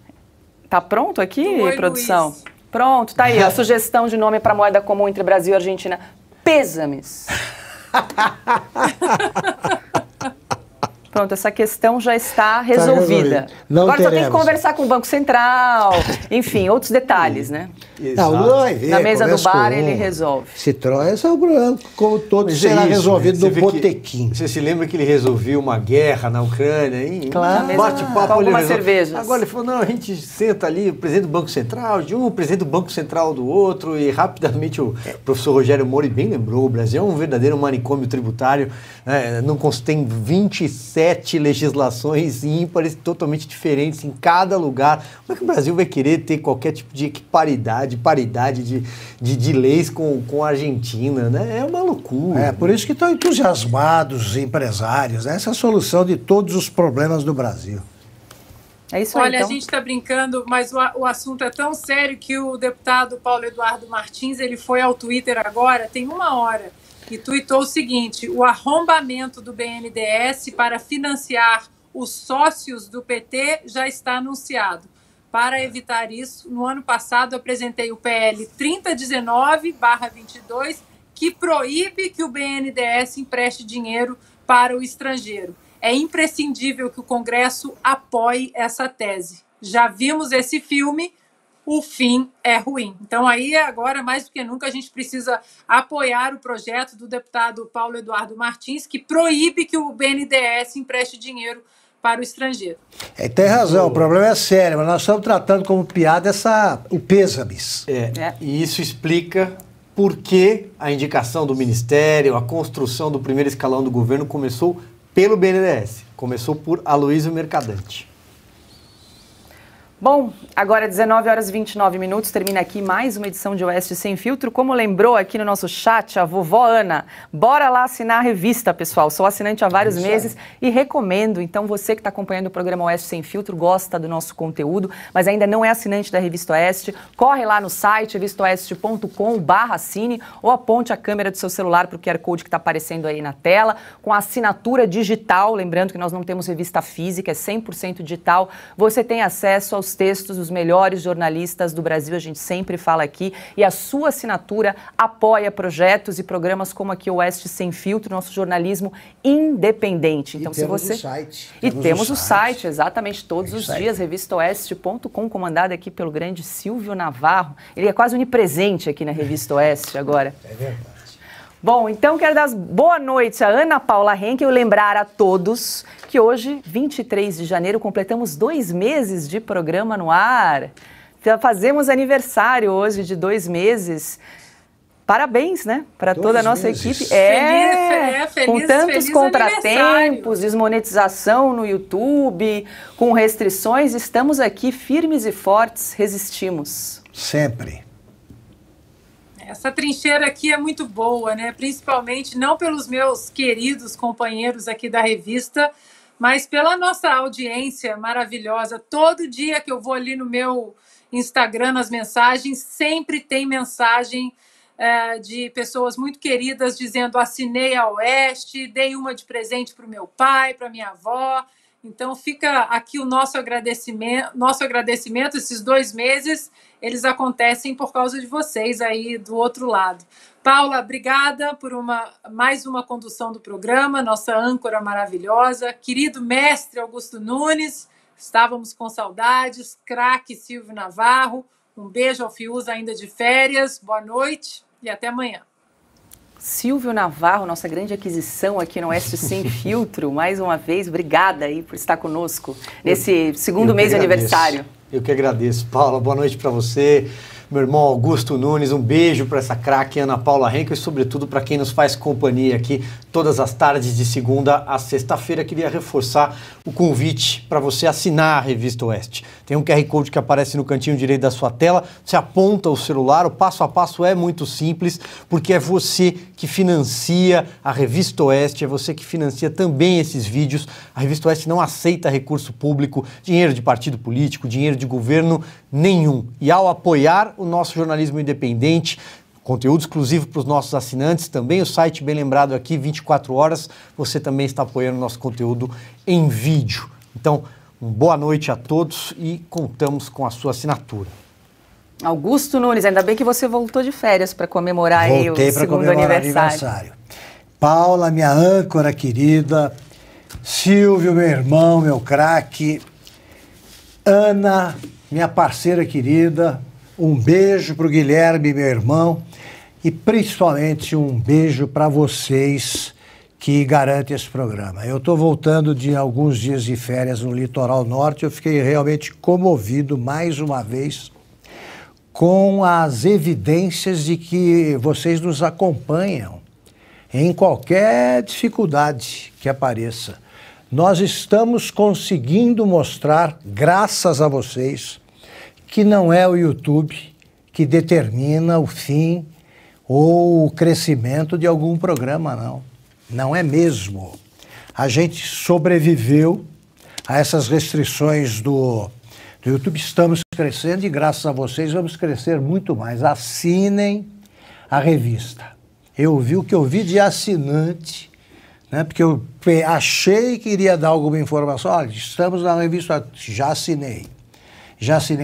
Tá pronto aqui, produção? Luiz. Pronto, tá aí, a sugestão de nome para moeda comum entre Brasil e Argentina. Pêsames. Pronto, essa questão já está resolvida. Agora só tem que conversar com o Banco Central, enfim, outros detalhes, né? Na mesa do bar ele resolve. Esse é o problema, como todo será resolvido no botequim. Você se lembra que ele resolveu uma guerra na Ucrânia? Claro. Bate-papo, algumas cervejas. Agora ele falou, não, a gente senta ali, o presidente do Banco Central de um, o presidente do Banco Central do outro, e rapidamente o professor Rogério Mori bem lembrou, o Brasil é um verdadeiro manicômio tributário, né? Tem 27 legislações ímpares totalmente diferentes em cada lugar. Como é que o Brasil vai querer ter qualquer tipo de paridade de leis com a Argentina, né? É uma loucura. É por isso que estão entusiasmados os empresários, né? Essa é a solução de todos os problemas do Brasil. É isso aí, Olha, então. a gente está brincando, mas o assunto é tão sério que o deputado Paulo Eduardo Martins, ele foi ao Twitter agora, tem 1 hora, e tuitou o seguinte: o arrombamento do BNDES para financiar os sócios do PT já está anunciado. Para evitar isso, no ano passado apresentei o PL 3019/22, que proíbe que o BNDES empreste dinheiro para o estrangeiro. É imprescindível que o Congresso apoie essa tese. Já vimos esse filme, o fim é ruim. Então aí agora, mais do que nunca, a gente precisa apoiar o projeto do deputado Paulo Eduardo Martins, que proíbe que o BNDES empreste dinheiro para o estrangeiro. Tem razão, o problema é sério, mas nós estamos tratando como piada o pêsames. E isso explica por que a indicação do Ministério, a construção do primeiro escalão do governo começou pelo BNDES. Começou por Aloysio Mercadante. Bom, agora 19 horas e 29 minutos, termina aqui mais uma edição de Oeste Sem Filtro. Como lembrou aqui no nosso chat a vovó Ana, bora lá assinar a revista, pessoal. Sou assinante há vários meses e recomendo. Então, você que está acompanhando o programa Oeste Sem Filtro, gosta do nosso conteúdo, mas ainda não é assinante da Revista Oeste, corre lá no site revistaoeste.com/assine ou aponte a câmera do seu celular para o QR Code que está aparecendo aí na tela, com a assinatura digital. Lembrando que nós não temos revista física, é 100% digital. Você tem acesso aos textos dos melhores jornalistas do Brasil, a gente sempre fala aqui, e a sua assinatura apoia projetos e programas como aqui o Oeste Sem Filtro, nosso jornalismo independente. Então, se você... temos o site, exatamente, todos os dias, revistaoeste.com, comandado aqui pelo grande Silvio Navarro. Ele é quase onipresente aqui na Revista Oeste agora. É verdade. Bom, então quero dar boa noite a Ana Paula Henkel e lembrar a todos que hoje, 23 de janeiro, completamos 2 meses de programa no ar. Fazemos aniversário hoje de 2 meses. Parabéns, né? Para toda a nossa equipe. Com tantos contratempos, desmonetização no YouTube, com restrições, estamos aqui firmes e fortes, resistimos. Sempre. Essa trincheira aqui é muito boa, né? Principalmente não pelos meus queridos companheiros aqui da revista, mas pela nossa audiência maravilhosa. Todo dia que eu vou ali no meu Instagram, nas mensagens, sempre tem mensagem de pessoas muito queridas dizendo: assinei a Oeste, dei uma de presente para o meu pai, para minha avó. Então fica aqui o nosso agradecimento. Esses 2 meses, eles acontecem por causa de vocês aí do outro lado. Paula, obrigada por mais uma condução do programa, nossa âncora maravilhosa. Querido mestre Augusto Nunes, estávamos com saudades. Craque Silvio Navarro, um beijo ao Fiuza ainda de férias. Boa noite e até amanhã. Silvio Navarro, nossa grande aquisição aqui no Oeste Sem Filtro, mais uma vez, obrigada aí por estar conosco nesse segundo mês de aniversário. Eu que agradeço, Paula, boa noite para você, meu irmão Augusto Nunes, um beijo para essa craque Ana Paula Henkel e sobretudo para quem nos faz companhia aqui todas as tardes de segunda a sexta-feira. Queria reforçar o convite para você assinar a Revista Oeste. Tem um QR Code que aparece no cantinho direito da sua tela, você aponta o celular, o passo a passo é muito simples, porque é você que financia a Revista Oeste, é você que financia também esses vídeos. A Revista Oeste não aceita recurso público, dinheiro de partido político, dinheiro de governo nenhum. E ao apoiar o nosso jornalismo independente, conteúdo exclusivo para os nossos assinantes, também o site bem lembrado aqui, 24 horas, você também está apoiando o nosso conteúdo em vídeo. Então, uma boa noite a todos e contamos com a sua assinatura. Augusto Nunes, ainda bem que você voltou de férias para comemorar aí o segundo aniversário. Paula, minha âncora querida, Silvio, meu irmão, meu craque, Ana, minha parceira querida, um beijo para o Guilherme, meu irmão, e principalmente um beijo para vocês que garantem esse programa. Eu estou voltando de alguns dias de férias no litoral norte, eu fiquei realmente comovido mais uma vez com as evidências de que vocês nos acompanham em qualquer dificuldade que apareça. Nós estamos conseguindo mostrar, graças a vocês, que não é o YouTube que determina o fim ou o crescimento de algum programa, não. Não é mesmo. A gente sobreviveu, a essas restrições do YouTube. Estamos crescendo e graças a vocês vamos crescer muito mais. Assinem a revista. Eu vi o que eu vi de assinante, né, porque eu achei que iria dar alguma informação. Olha, estamos na revista, já assinei.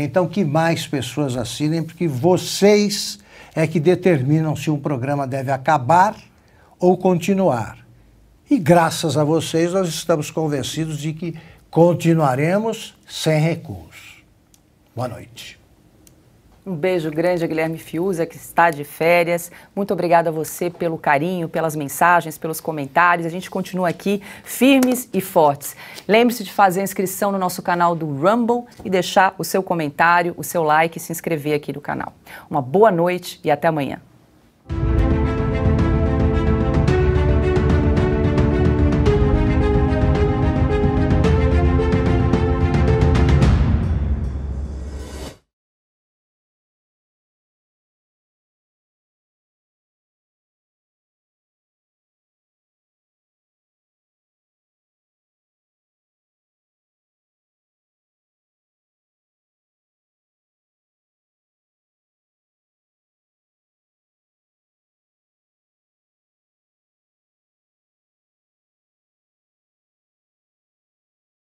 Então, que mais pessoas assinem, porque vocês é que determinam se um programa deve acabar ou continuar. E graças a vocês, nós estamos convencidos de que continuaremos sem recuos. Boa noite. Um beijo grande a Guilherme Fiuza, que está de férias. Muito obrigada a você pelo carinho, pelas mensagens, pelos comentários. A gente continua aqui firmes e fortes. Lembre-se de fazer a inscrição no nosso canal do Rumble e deixar o seu comentário, o seu like e se inscrever aqui no canal. Uma boa noite e até amanhã.